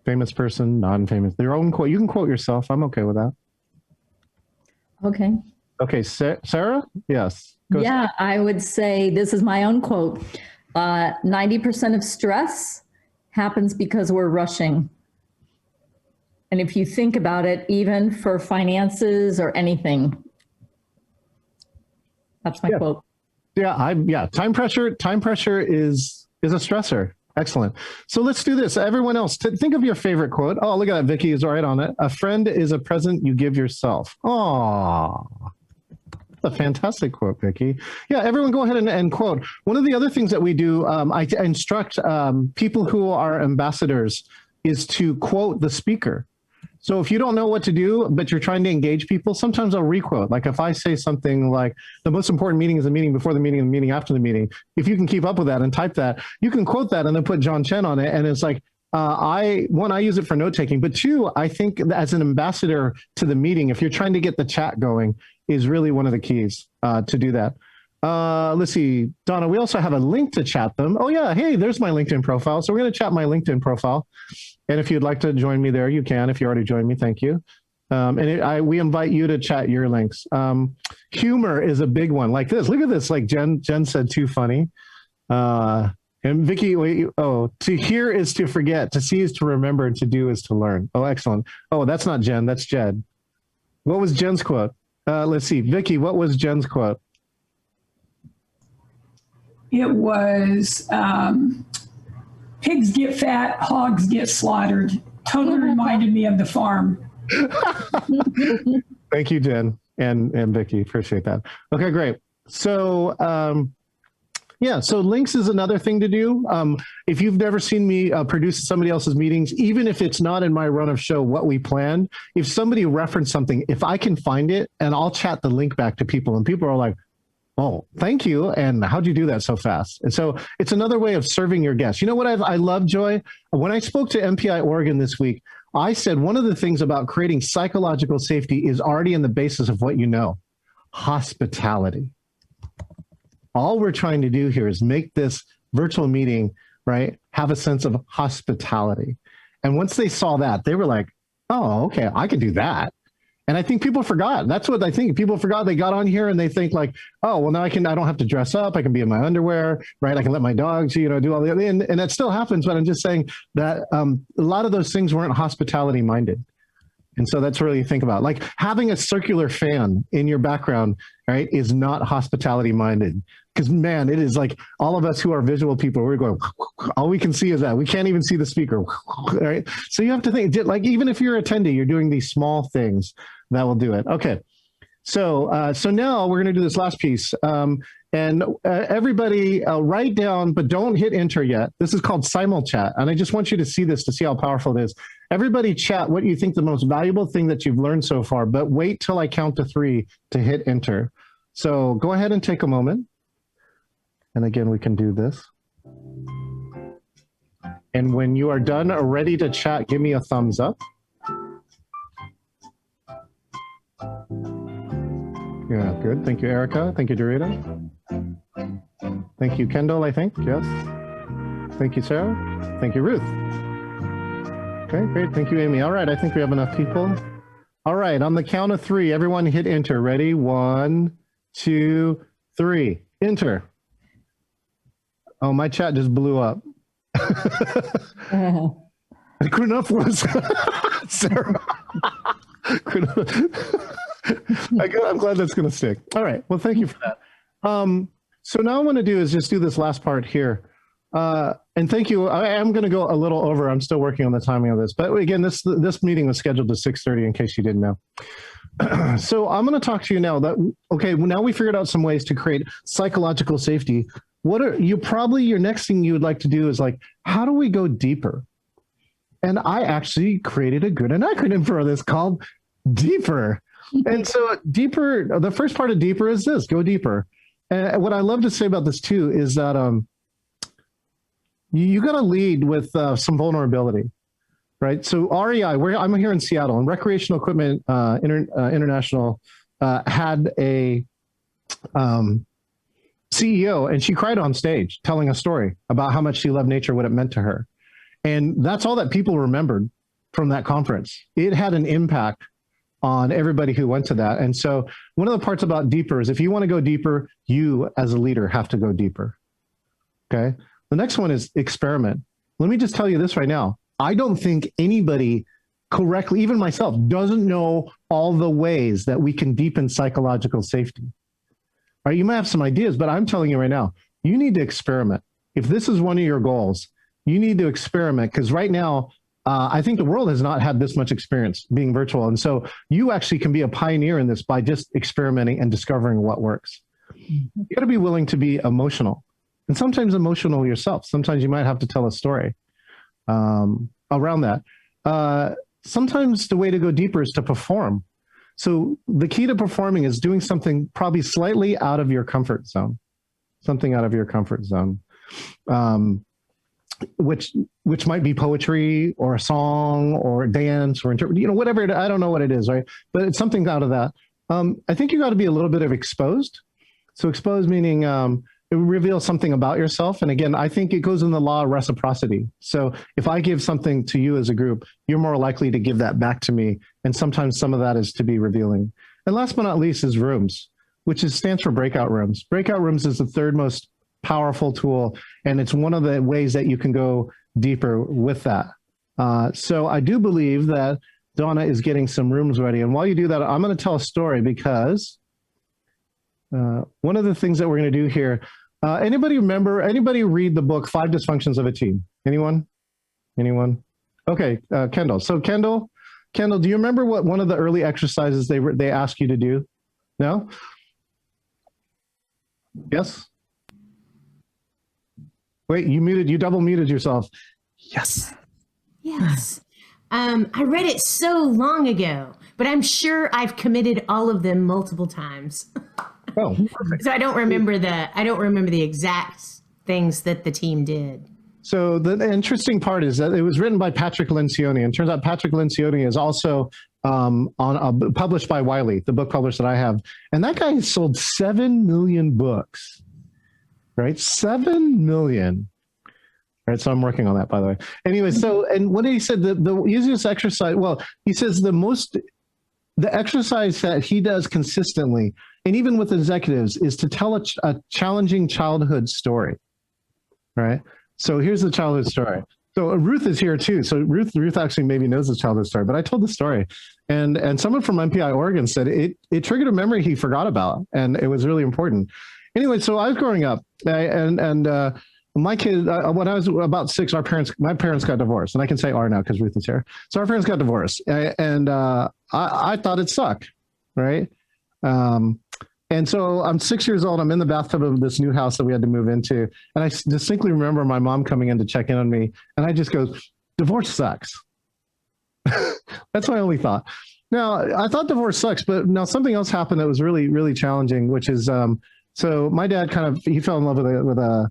[SPEAKER 2] Famous person, non-famous. Their own quote. You can quote yourself. I'm okay with that.
[SPEAKER 12] Okay.
[SPEAKER 2] Okay, Sarah? Yes.
[SPEAKER 12] Yeah, I would say this is my own quote. 90% of stress happens because we're rushing. And if you think about it, even for finances or anything, that's my quote.
[SPEAKER 2] Yeah, time pressure is a stressor. Excellent. So let's do this. Everyone else, think of your favorite quote. Oh, look at that. Vicky is right on it. A friend is a present you give yourself. Oh, that's a fantastic quote, Vicky. Yeah, everyone go ahead and quote. One of the other things that we do, I instruct people who are ambassadors is to quote the speaker. So if you don't know what to do, but you're trying to engage people, sometimes I'll requote. Like if I say something like, the most important meeting is the meeting before the meeting and the meeting after the meeting, if you can keep up with that and type that, you can quote that and then put John Chen on it. And it's like, I use it for note taking, but 2, I think as an ambassador to the meeting, if you're trying to get the chat going, is really one of the keys to do that. Let's see, Donna, we also have a link to chat them. Oh yeah, hey, there's my LinkedIn profile. So we're going to chat my LinkedIn profile. And if you'd like to join me there, you can. If you already joined me, thank you. We invite you to chat your links. Humor is a big one. Like this. Look at this. Like Jen said, too funny. And Vicky, to hear is to forget. To see is to remember. And to do is to learn. Oh, excellent. Oh, that's not Jen. That's Jed. What was Jen's quote? Let's see. Vicky, what was Jen's quote?
[SPEAKER 11] It was... pigs get fat, hogs get slaughtered. Totally reminded me of the farm.
[SPEAKER 2] Thank you, Jen and Vicky. Appreciate that. Okay, great. So, so links is another thing to do. If you've never seen me produce somebody else's meetings, even if it's not in my run of show what we planned, if somebody referenced something, if I can find it, and I'll chat the link back to people, and people are like, oh, thank you. And how'd you do that so fast? And so it's another way of serving your guests. You know what I love, Joy? When I spoke to MPI Oregon this week, I said one of the things about creating psychological safety is already in the basis of what you know, hospitality. All we're trying to do here is make this virtual meeting, right, have a sense of hospitality. And once they saw that, they were like, oh, okay, I can do that. And I think people forgot. That's what I think. People forgot. They got on here and they think like, oh, well, now I don't have to dress up. I can be in my underwear, right? I can let my dogs, do all the other, and that still happens. But I'm just saying that a lot of those things weren't hospitality minded. And so that's really think about, like having a circular fan in your background, right, is not hospitality minded. Because man, it is like all of us who are visual people, we're going, all we can see is that. We can't even see the speaker, right? So you have to think, like even if you're an attendee, you're doing these small things that will do it. Okay, so now we're going to do this last piece. And everybody write down, but don't hit enter yet. This is called simul chat. And I just want you to see this to see how powerful it is. Everybody chat what you think the most valuable thing that you've learned so far, but wait till I count to 3 to hit enter. So go ahead and take a moment. And again, we can do this. And when you are done or ready to chat, give me a thumbs up. Yeah, good. Thank you, Erica. Thank you, Dorita. Thank you, Kendall, I think. Yes. Thank you, Sarah. Thank you, Ruth. Okay, great. Thank you, Amy. All right, I think we have enough people. All right, on the count of 3, everyone hit enter. Ready? 1, 2, 3. Enter. Oh, my chat just blew up. Enough was Sarah. I'm glad that's going to stick. All right. Well, thank you for that. So now what I want to do is just do this last part here. And thank you. I am going to go a little over. I'm still working on the timing of this. But again, this meeting was scheduled to 6:30 in case you didn't know. So I'm going to talk to you now that, okay, now we figured out some ways to create psychological safety. Your next thing you would like to do is like, how do we go deeper? And I actually created an acronym for this called DEEPER. And so deeper, the first part of deeper is this, go deeper. And what I love to say about this too is that you got to lead with some vulnerability, right? So REI, I'm here in Seattle, and Recreational Equipment International had a CEO, and she cried on stage telling a story about how much she loved nature, what it meant to her. And that's all that people remembered from that conference. It had an impact on everybody who went to that. And so one of the parts about deeper is if you want to go deeper, you as a leader have to go deeper. Okay. The next one is experiment. Let me just tell you this right now. I don't think anybody correctly, even myself, doesn't know all the ways that we can deepen psychological safety. All right, you might have some ideas, but I'm telling you right now, you need to experiment. If this is one of your goals, you need to experiment, because right now, I think the world has not had this much experience being virtual. And so you actually can be a pioneer in this by just experimenting and discovering what works. You got to be willing to be emotional, and sometimes emotional yourself. Sometimes you might have to tell a story around that. Sometimes the way to go deeper is to perform. So the key to performing is doing something probably slightly out of your comfort zone, which might be poetry or a song or a dance or whatever. I don't know what it is, right? But it's something out of that. I think you got to be a little bit of exposed. So exposed meaning it reveals something about yourself. And again, I think it goes in the law of reciprocity. So if I give something to you as a group, you're more likely to give that back to me. And sometimes some of that is to be revealing. And last but not least is rooms, which stands for breakout rooms. Breakout rooms is the third most powerful tool. And it's one of the ways that you can go deeper with that. So I do believe that Donna is getting some rooms ready. And while you do that, I'm going to tell a story, because one of the things that we're going to do here, anybody read the book, 5 Dysfunctions of a Team? Anyone? Okay, Kendall. So Kendall, do you remember what one of the early exercises they asked you to do? No? Yes? Wait, you double muted yourself. Yes.
[SPEAKER 13] Yes. I read it so long ago, but I'm sure I've committed all of them multiple times.
[SPEAKER 2] Oh, perfect.
[SPEAKER 13] So I don't remember the exact things that the team did.
[SPEAKER 2] So the interesting part is that it was written by Patrick Lencioni, and turns out Patrick Lencioni is also published by Wiley, the book publisher that I have, and that guy has sold 7 million books, right? 7 million. All right, so I'm working on that, by the way. Anyway, so, and what he said, the easiest exercise, well, he says the exercise that he does consistently, and even with executives, is to tell a challenging childhood story, right? So here's the childhood story. So Ruth is here too. So Ruth actually maybe knows the childhood story, but I told the story, and someone from MPI Oregon said it triggered a memory he forgot about, and it was really important. Anyway, so I was growing up, and my kid, when I was about 6, my parents got divorced, and I can say "are" now because Ruth is here. So our parents got divorced, and I thought it sucked, right? And so I'm 6 years old. I'm in the bathtub of this new house that we had to move into, and I distinctly remember my mom coming in to check in on me, and I just goes, "Divorce sucks." That's my only thought. Now I thought divorce sucks, but now something else happened that was really, really challenging, which is so my dad he fell in love with a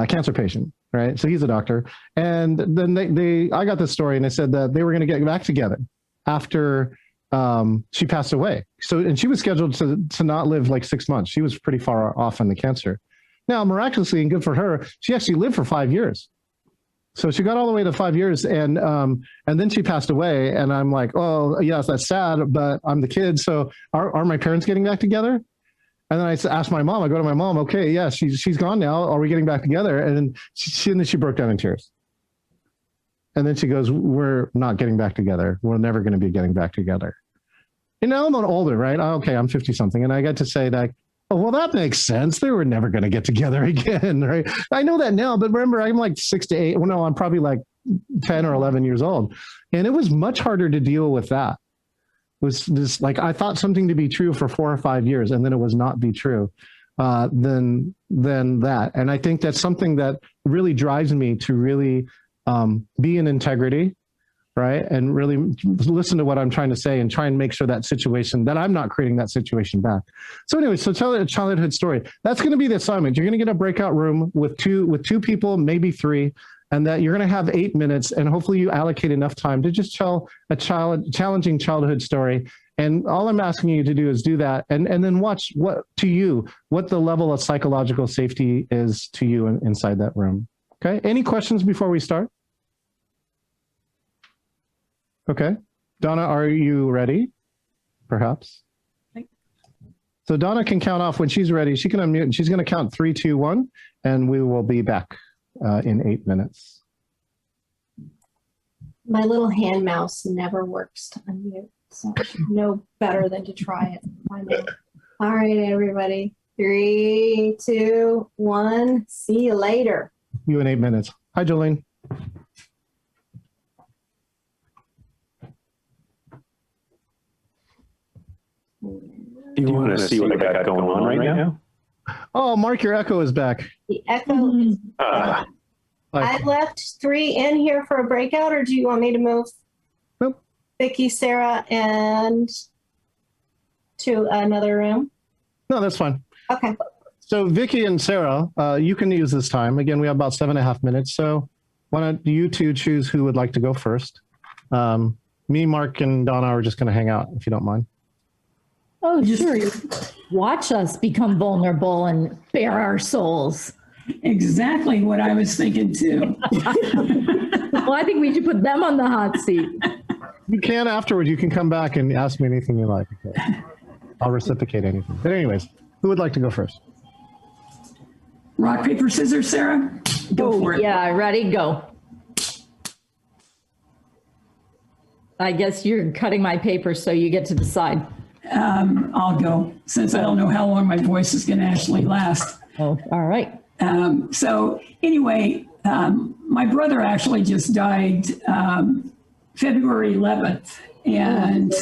[SPEAKER 2] cancer patient, right? So he's a doctor. And then I got this story, and they said that they were going to get back together after she passed away. So, and she was scheduled to not live like 6 months. She was pretty far off in the cancer. Now, miraculously, and good for her, she actually lived for 5 years. So she got all the way to 5 years, and then she passed away. And I'm like, oh, yes, that's sad, but I'm the kid. So are my parents getting back together? And then I asked my mom, I go to my mom, okay, yeah, she's gone now. Are we getting back together? And then she broke down in tears. And then she goes, we're not getting back together. We're never going to be getting back together. And now I'm older, right? Okay, I'm 50 something. And I got to say that, oh, well, that makes sense. They were never going to get together again, right? I know that now, but remember, I'm like 6 to 8. Well, no, I'm probably like 10 or 11 years old. And it was much harder to deal with that. Was this like I thought something to be true for 4 or 5 years, and then it was not be true, than that. And I think that's something that really drives me to really be in integrity, right? And really listen to what I'm trying to say and try and make sure that I'm not creating that situation back. So anyway, so tell a childhood story. That's going to be the assignment. You're going to get a breakout room with two people, maybe 3. And that you're going to have 8 minutes, and hopefully you allocate enough time to just tell a challenging childhood story. And all I'm asking you to do is do that, and then watch what the level of psychological safety is to you inside that room. Okay. Any questions before we start? Okay. Donna, are you ready? Perhaps. So Donna can count off when she's ready. She can unmute, and she's going to count 3, 2, 1, and we will be back in 8 minutes.
[SPEAKER 14] My little hand mouse never works to unmute, so I should know better than to try it. I know. All right, everybody. 3, 2, 1. See you later.
[SPEAKER 2] You in 8 minutes. Hi, Jolene.
[SPEAKER 15] You want to see what I got going on right now?
[SPEAKER 2] Oh, Mark, your echo is back.
[SPEAKER 14] The echo is back. I left 3 in here for a breakout, or do you want me to move?
[SPEAKER 2] Nope.
[SPEAKER 14] Vicki, Sarah, and to another room?
[SPEAKER 2] No, that's fine.
[SPEAKER 14] Okay.
[SPEAKER 2] So Vicki and Sarah, you can use this time. Again, we have about 7.5 minutes. So why don't you two choose who would like to go first? Me, Mark, and Donna are just going to hang out, if you don't mind.
[SPEAKER 12] Oh, sure. Watch us become vulnerable and bare our souls.
[SPEAKER 11] Exactly what I was thinking too.
[SPEAKER 12] Well, I think we should put them on the hot seat.
[SPEAKER 2] You can afterward. You can come back and ask me anything you like. Okay. I'll reciprocate anything. But anyways, who would like to go first?
[SPEAKER 11] Rock, paper, scissors, Sarah? Go for it.
[SPEAKER 12] Yeah, ready? Go. I guess you're cutting my paper, so you get to decide.
[SPEAKER 11] I'll go, since I don't know how long my voice is going to actually last.
[SPEAKER 12] Oh, all right.
[SPEAKER 11] So anyway, my brother actually just died February 11th. And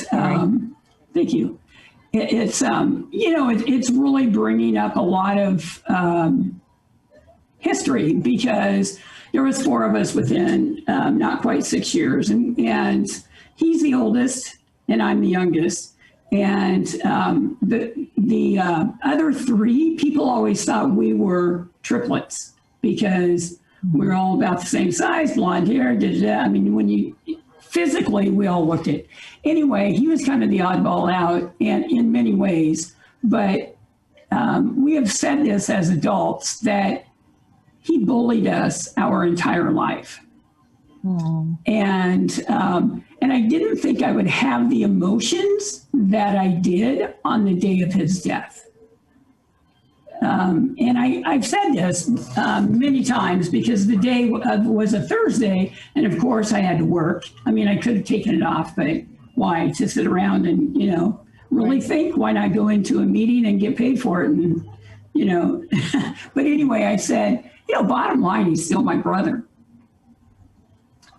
[SPEAKER 11] thank you. It's really bringing up a lot of history, because there was 4 of us within not quite 6 years. And he's the oldest and I'm the youngest. And the other 3 people always thought we were triplets, because We're all about the same size, blonde hair. I mean, when you physically, we all looked it. Anyway, he was kind of the oddball out, and in many ways. But we have said this as adults that he bullied us our entire life. And I didn't think I would have the emotions that I did on the day of his death. And I've said this many times because the day was a Thursday, and of course I had to work. I mean, I could have taken it off, but why? To sit around and, really think? Why not go into a meeting and get paid for it? And, but anyway, I said, bottom line, he's still my brother.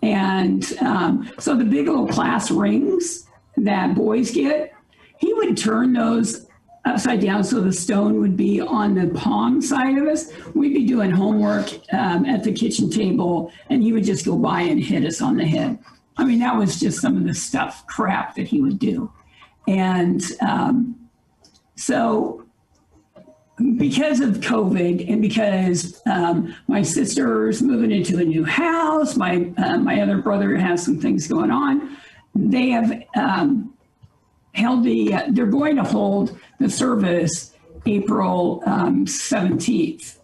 [SPEAKER 11] And so the big old class rings that boys get, he would turn those upside down so the stone would be on the palm side of us. We'd be doing homework at the kitchen table, and he would just go by and hit us on the head. I mean, that was just some of the crap that he would do. And so because of COVID and because my sister's moving into a new house, my other brother has some things going on, they have they're going to hold the service April 17th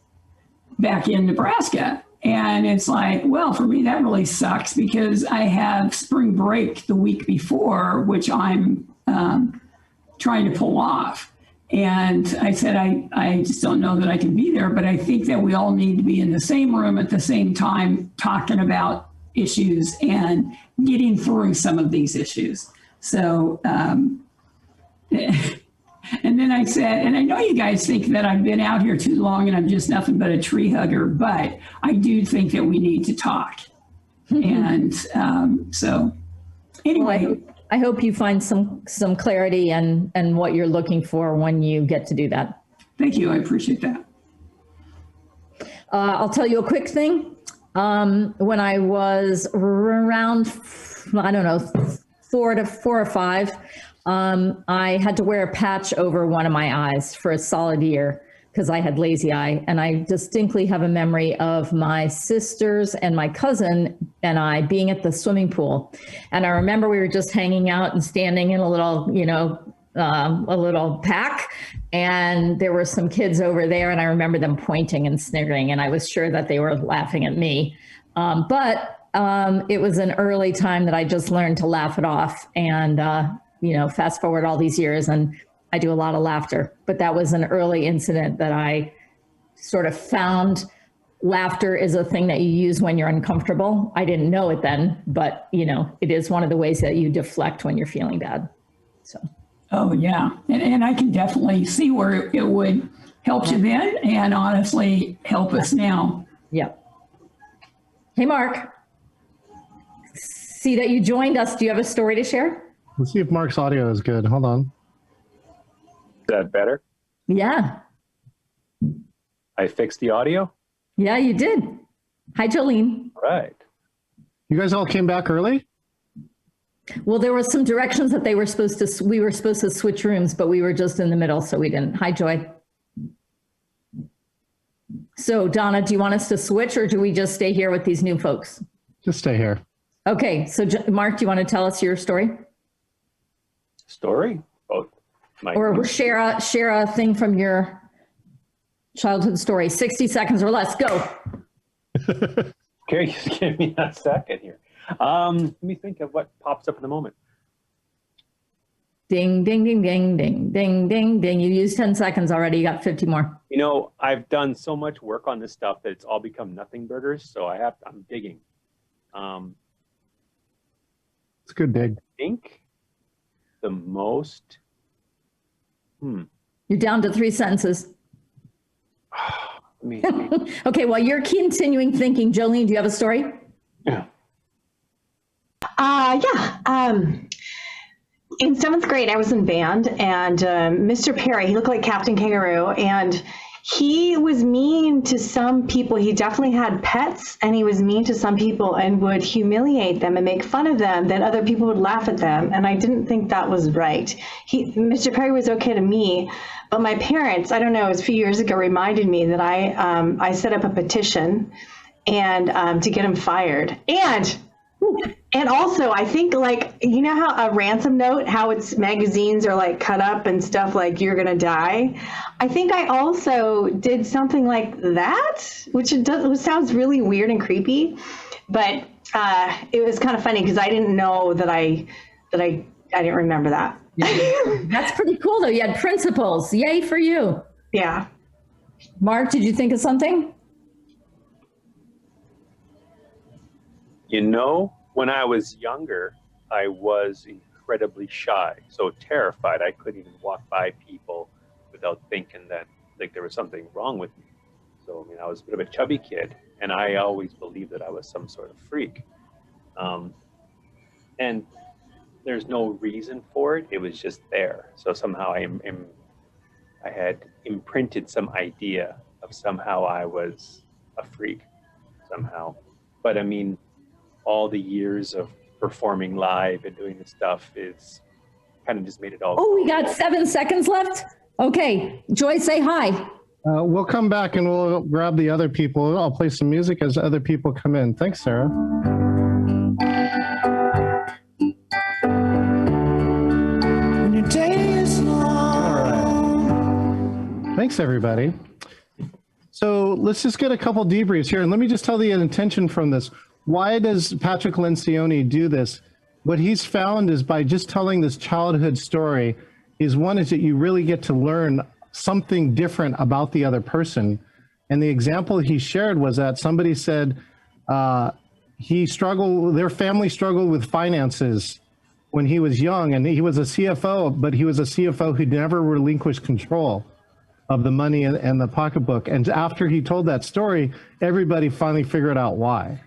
[SPEAKER 11] back in Nebraska. And it's like, well, for me, that really sucks because I have spring break the week before, which I'm trying to pull off. And I said, I just don't know that I can be there, but I think that we all need to be in the same room at the same time, talking about issues and getting through some of these issues. So, and then I said, and I know you guys think that I've been out here too long and I'm just nothing but a tree hugger, but I do think that we need to talk. And so anyway.
[SPEAKER 12] Well, I hope you find some clarity and what you're looking for when you get to do that.
[SPEAKER 11] Thank you. I appreciate that.
[SPEAKER 12] I'll tell you a quick thing. When I was around, I don't know, 4 or 5, I had to wear a patch over one of my eyes for a solid year because I had lazy eye. And I distinctly have a memory of my sisters and my cousin and I being at the swimming pool. And I remember we were just hanging out and standing in a little, a little pack. And there were some kids over there and I remember them pointing and sniggering. And I was sure that they were laughing at me. But it was an early time that I just learned to laugh it off. And, fast forward all these years and I do a lot of laughter, but that was an early incident that I sort of found laughter is a thing that you use when you're uncomfortable. I didn't know it then, but it is one of the ways that you deflect when you're feeling bad. So.
[SPEAKER 11] Oh yeah. And I can definitely see where it would help you then and honestly help us now.
[SPEAKER 12] Yeah. Hey, Mark, see that you joined us. Do you have a story to share?
[SPEAKER 2] Let's see if Mark's audio is good. Hold on.
[SPEAKER 15] Is that better?
[SPEAKER 12] Yeah.
[SPEAKER 15] I fixed the audio?
[SPEAKER 12] Yeah, you did. Hi, Jolene.
[SPEAKER 15] Right.
[SPEAKER 2] You guys all came back early?
[SPEAKER 12] Well, there were some directions that we were supposed to switch rooms, but we were just in the middle, so we didn't. Hi, Joy. So, Donna, do you want us to switch or do we just stay here with these new folks?
[SPEAKER 2] Just stay here.
[SPEAKER 12] Okay. So, Mark, do you want to tell us your story?
[SPEAKER 15] Story? Oh,
[SPEAKER 12] or share a thing from your childhood story. 60 seconds or less. Go.
[SPEAKER 15] Okay, just give me a second here. Let me think of what pops up in the moment.
[SPEAKER 12] Ding, ding, ding, ding, ding, ding, ding, ding. You used 10 seconds already. You got 50 more.
[SPEAKER 15] I've done so much work on this stuff that it's all become nothing burgers. So I'm digging.
[SPEAKER 2] It's a good dig.
[SPEAKER 15] I think the most.
[SPEAKER 12] You're down to 3 sentences. Okay, well, you're continuing thinking. Jolene, do you have a story?
[SPEAKER 16] Yeah. In 7th grade, I was in band, and Mr. Perry, he looked like Captain Kangaroo, and he was mean to some people. He definitely had pets, and he was mean to some people and would humiliate them and make fun of them. Then other people would laugh at them, and I didn't think that was right. Mr. Perry was okay to me, but my parents, I don't know, it was a few years ago, reminded me that I set up a petition and to get him fired. And also, I think, like, you know how a ransom note, how it's magazines are like cut up and stuff like you're gonna die. I think I also did something like that, which sounds really weird and creepy, but it was kind of funny because I didn't know that I didn't remember that.
[SPEAKER 12] That's pretty cool, though. You had principles. Yay for you.
[SPEAKER 16] Yeah.
[SPEAKER 12] Mark, did you think of something?
[SPEAKER 15] You know, when I was younger, I was incredibly shy, so terrified I couldn't even walk by people without thinking that like there was something wrong with me. So I mean, I was a bit of a chubby kid, and I always believed that I was some sort of freak. And there's no reason for it; it was just there. So somehow I had imprinted some idea of somehow I was a freak somehow. But I mean, all the years of performing live and doing this stuff is kind of just made it all.
[SPEAKER 12] Oh, we got 7 seconds left. Okay, Joy, say hi.
[SPEAKER 2] We'll come back and we'll grab the other people. I'll play some music as other people come in. Thanks, Sarah. When your day is long. All right. Thanks, everybody. So let's just get a couple debriefs here. And let me just tell the intention from this. Why does Patrick Lencioni do this? What he's found is by just telling this childhood story is that you really get to learn something different about the other person. And the example he shared was that somebody said their family struggled with finances when he was young, and he was a CFO, but he was a CFO who never relinquished control of the money and the pocketbook. And after he told that story, everybody finally figured out why.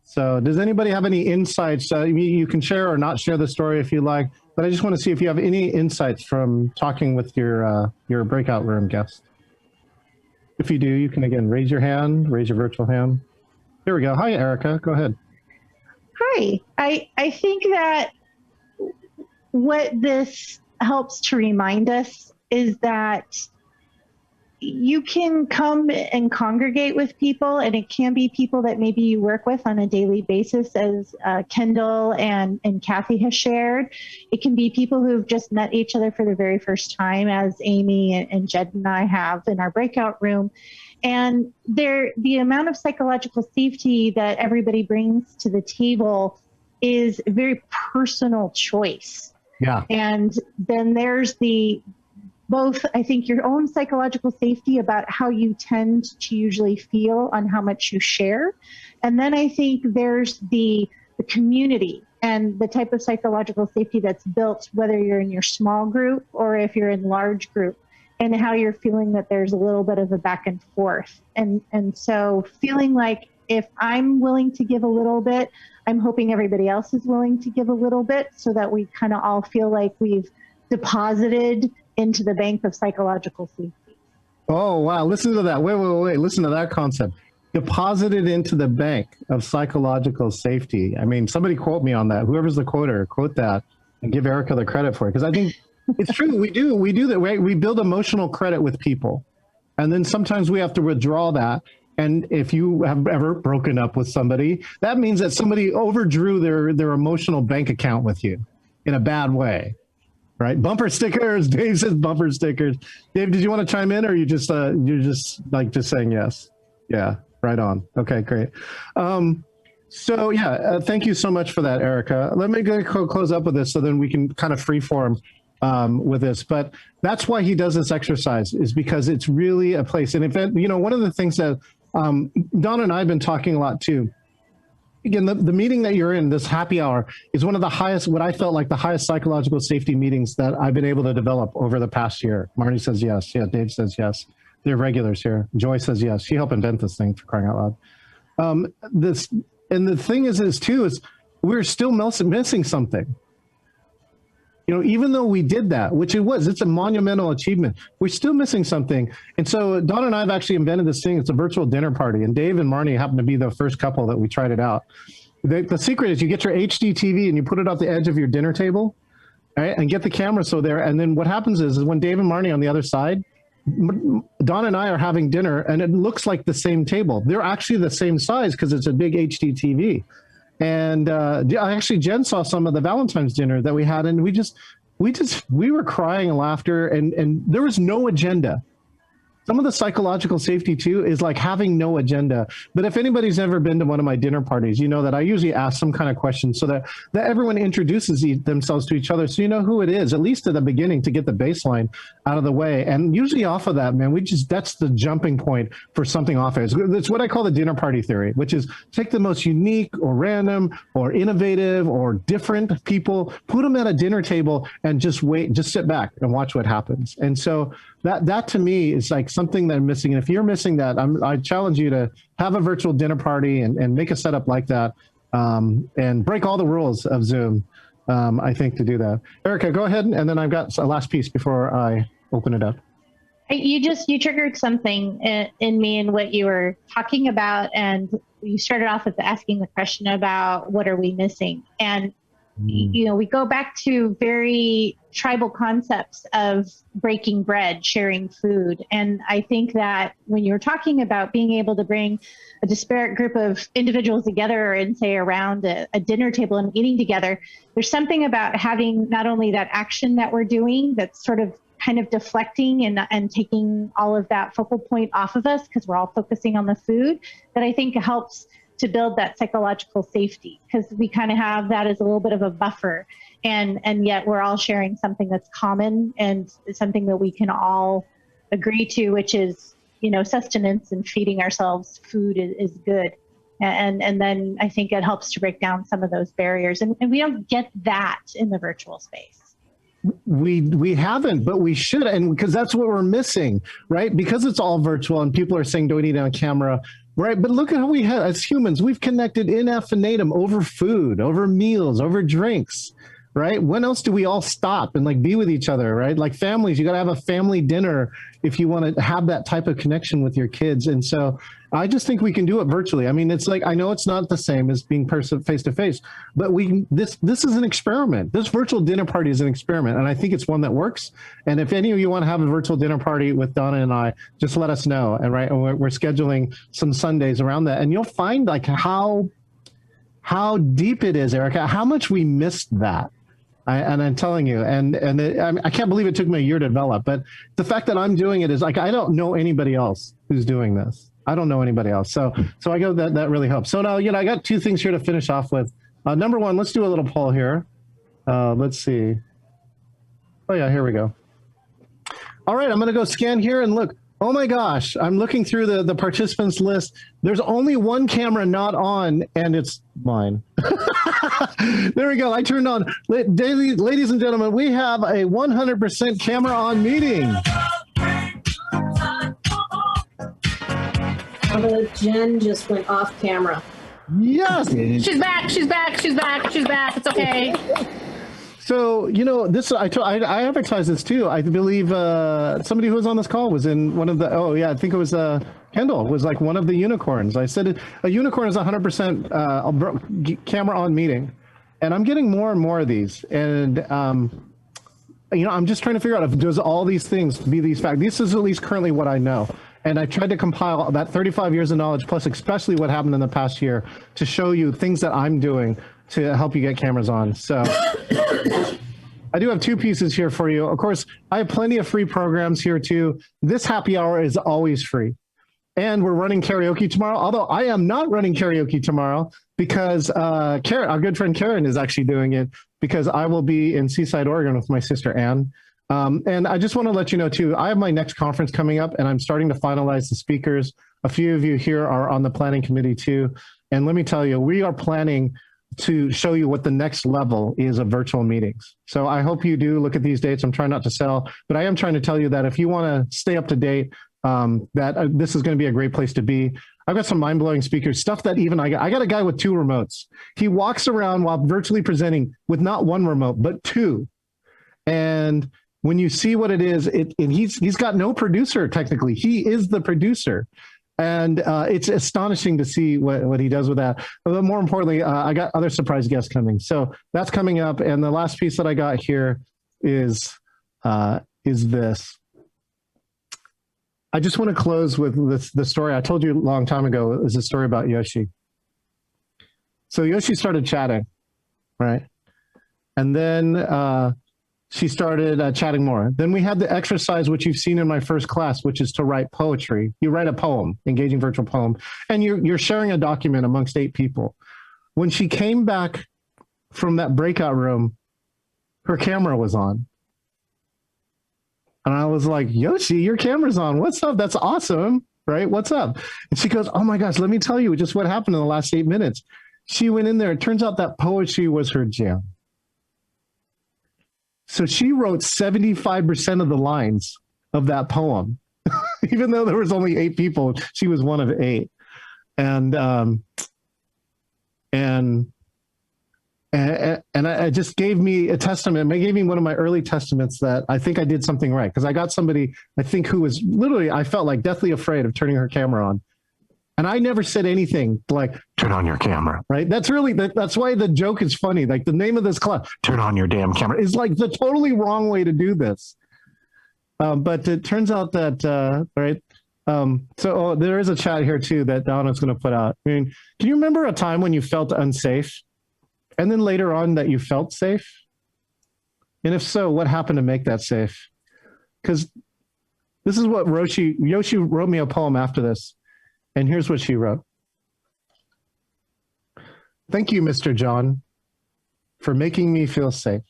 [SPEAKER 2] So does anybody have any insights? You can share or not share the story if you like, but I just want to see if you have any insights from talking with your breakout room guest. If you do, you can, again, raise your hand, raise your virtual hand. Here we go. Hi, Erica. Go ahead.
[SPEAKER 3] Hi. I think that what this helps to remind us is that you can come and congregate with people, and it can be people that maybe you work with on a daily basis, as Kendall and Kathy has shared. It can be people who've just met each other for the very first time, as Amy and Jed and I have in our breakout room. And the amount of psychological safety that everybody brings to the table is a very personal choice.
[SPEAKER 2] Yeah.
[SPEAKER 3] And then there's both, I think, your own psychological safety about how you tend to usually feel on how much you share. And then I think there's the community and the type of psychological safety that's built, whether you're in your small group or if you're in large group, and how you're feeling that there's a little bit of a back and forth. And so feeling like if I'm willing to give a little bit, I'm hoping everybody else is willing to give a little bit, so that we kind of all feel like we've deposited into the bank of psychological safety.
[SPEAKER 2] Oh, wow. Listen to that. Wait. Listen to that concept. Deposited into the bank of psychological safety. I mean, somebody quote me on that. Whoever's the quoter, quote that and give Erica the credit for it. Because I think it's true. We do that. We build emotional credit with people. And then sometimes we have to withdraw that. And if you have ever broken up with somebody, that means that somebody overdrew their emotional bank account with you in a bad way. Right, bumper stickers. Dave says bumper stickers. Dave, did you want to chime in, or you're just saying yes? Yeah, right on. Okay, great. So yeah, thank you so much for that, Erica. Let me go close up with this, so then we can kind of freeform with this. But that's why he does this exercise, is because it's really a place. And if one of the things that Don and I have been talking a lot too. Again, the meeting that you're in, this happy hour, is one of the highest, what I felt like the highest psychological safety meetings that I've been able to develop over the past year. Marty says yes. Yeah, Dave says yes. They're regulars here. Joy says yes. She helped invent this thing, for crying out loud. And the thing is we're still missing something. Even though we did that, which it's a monumental achievement, we're still missing something. And so Dawn and I have actually invented this thing. It's a virtual dinner party. And Dave and Marnie happen to be the first couple that we tried it out. The secret is you get your HD TV and you put it off the edge of your dinner table, right? And get the camera there. And then what happens is when Dave and Marnie on the other side, Don and I are having dinner and it looks like the same table. They're actually the same size because it's a big HD TV. And actually, Jen saw some of the Valentine's dinner that we had, and we were crying and laughter, and there was no agenda. Some of the psychological safety too is like having no agenda. But if anybody's ever been to one of my dinner parties, you know that I usually ask some kind of question so that everyone introduces themselves to each other, so you know who it is, at least at the beginning, to get the baseline out of the way. And usually off of that, man, that's the jumping point for something off it. It's what I call the dinner party theory, which is take the most unique or random or innovative or different people, put them at a dinner table and just sit back and watch what happens. And so that to me is like something that I'm missing. And if you're missing that, I challenge you to have a virtual dinner party and make a setup like that, and break all the rules of Zoom. I think to do that. Erica, go ahead, and then I've got a last piece before I open it up.
[SPEAKER 3] You triggered something in me in what you were talking about, and you started off with asking the question about what are we missing, and you know, we go back to very tribal concepts of breaking bread, sharing food. And I think that when you're talking about being able to bring a disparate group of individuals together and say around a dinner table and eating together, there's something about having not only that action that we're doing that's sort of kind of deflecting and taking all of that focal point off of us because we're all focusing on the food, that I think helps to build that psychological safety, because we kind of have that as a little bit of a buffer, and yet we're all sharing something that's common and something that we can all agree to, which is, you know, sustenance and feeding ourselves food is good. And then I think it helps to break down some of those barriers, and we don't get that in the virtual space.
[SPEAKER 2] We haven't, but we should, and because that's what we're missing, right? Because it's all virtual and people are saying don't eat on camera, right? But look at how we have, as humans, we've connected in infinitum over food, over meals, over drinks, right? When else do we all stop and like be with each other, right? Like families, you got to have a family dinner if you want to have that type of connection with your kids. And so I just think we can do it virtually. I mean, it's like, I know it's not the same as being face to face, but this is an experiment. This virtual dinner party is an experiment, and I think it's one that works. And if any of you want to have a virtual dinner party with Donna and I, just let us know. And right, and we're scheduling some Sundays around that, and you'll find like how deep it is, Erica, how much we missed that. And I'm telling you, I can't believe it took me a year to develop, but the fact that I'm doing it is like, I don't know anybody else who's doing this. I don't know anybody else. So I go that really helps. So now, you know, I got two things here to finish off with. Number one, let's do a little poll here. Let's see. Oh yeah, here we go. All right, I'm going to go scan here and look. Oh my gosh, I'm looking through the participants list. There's only one camera not on, and it's mine. There we go. I turned on. Ladies and gentlemen, we have a 100% camera on meeting.
[SPEAKER 14] Although Jen just went off camera.
[SPEAKER 2] Yes.
[SPEAKER 5] She's back. She's back. She's back. She's back. It's okay.
[SPEAKER 2] So, you know, this I advertised this too. I believe somebody who was on this call was in one of the, I think it was Kendall was like one of the unicorns. I said a unicorn is 100% camera on meeting. And I'm getting more and more of these. And, you know, I'm just trying to figure out if does all these things be these facts. This is at least currently what I know. And I tried to compile about 35 years of knowledge, plus especially what happened in the past year, to show you things that I'm doing to help you get cameras on. So I do have two pieces here for you. Of course, I have plenty of free programs here too. This happy hour is always free. And we're running karaoke tomorrow, although I am not running karaoke tomorrow because Karen, our good friend Karen, is actually doing it because I will be in Seaside, Oregon with my sister Anne. And I just want to let you know too, I have my next conference coming up and I'm starting to finalize the speakers. A few of you here are on the planning committee too. And let me tell you, we are planning to show you what the next level is of virtual meetings. So I hope you do look at these dates. I'm trying not to sell, but I am trying to tell you that if you want to stay up to date, this is going to be a great place to be. I've got some mind-blowing speakers, stuff that even I got a guy with 2 remotes. He walks around while virtually presenting with not 1 remote, but 2. And when you see what it is, he's got no producer technically. He is the producer. And it's astonishing to see what he does with that. But more importantly, I got other surprise guests coming. So that's coming up. And the last piece that I got here is this. I just want to close with the story I told you a long time ago. Is a story about Yoshi. So Yoshi started chatting, right? And then she started chatting more. Then we had the exercise, which you've seen in my first class, which is to write poetry. You write a poem, engaging virtual poem, and you're sharing a document amongst 8 people. When she came back from that breakout room, her camera was on. And I was like, Yoshi, your camera's on. What's up? That's awesome, right? What's up? And she goes, oh my gosh, let me tell you just what happened in the last 8 minutes. She went in there. It turns out that poetry was her jam. So she wrote 75% of the lines of that poem, even though there was only 8 people. She was one of 8, and it just gave me a testament. It gave me one of my early testaments that I think I did something right, because I got somebody I think who was literally, I felt like deathly afraid of turning her camera on. And I never said anything like, turn on your camera, right? That's really, that's why the joke is funny. Like the name of this class, turn on your damn camera, is like the totally wrong way to do this. But it turns out that, right. There is a chat here too that Donna's going to put out. I mean, can you remember a time when you felt unsafe and then later on that you felt safe? And if so, what happened to make that safe? Because this is what Yoshi wrote me a poem after this. And here's what she wrote. Thank you, Mr. John, for making me feel safe.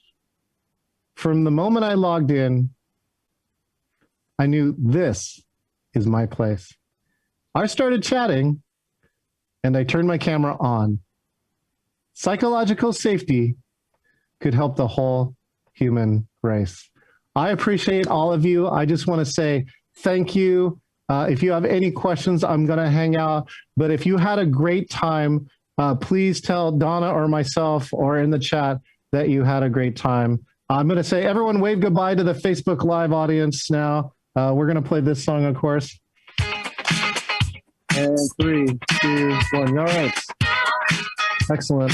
[SPEAKER 2] From the moment I logged in, I knew this is my place. I started chatting and I turned my camera on. Psychological safety could help the whole human race. I appreciate all of you. I just want to say thank you. If you have any questions, I'm going to hang out. But if you had a great time, please tell Donna or myself or in the chat that you had a great time. I'm going to say, everyone wave goodbye to the Facebook Live audience now. We're going to play this song, of course. And 3, 2, 1. All right. Excellent.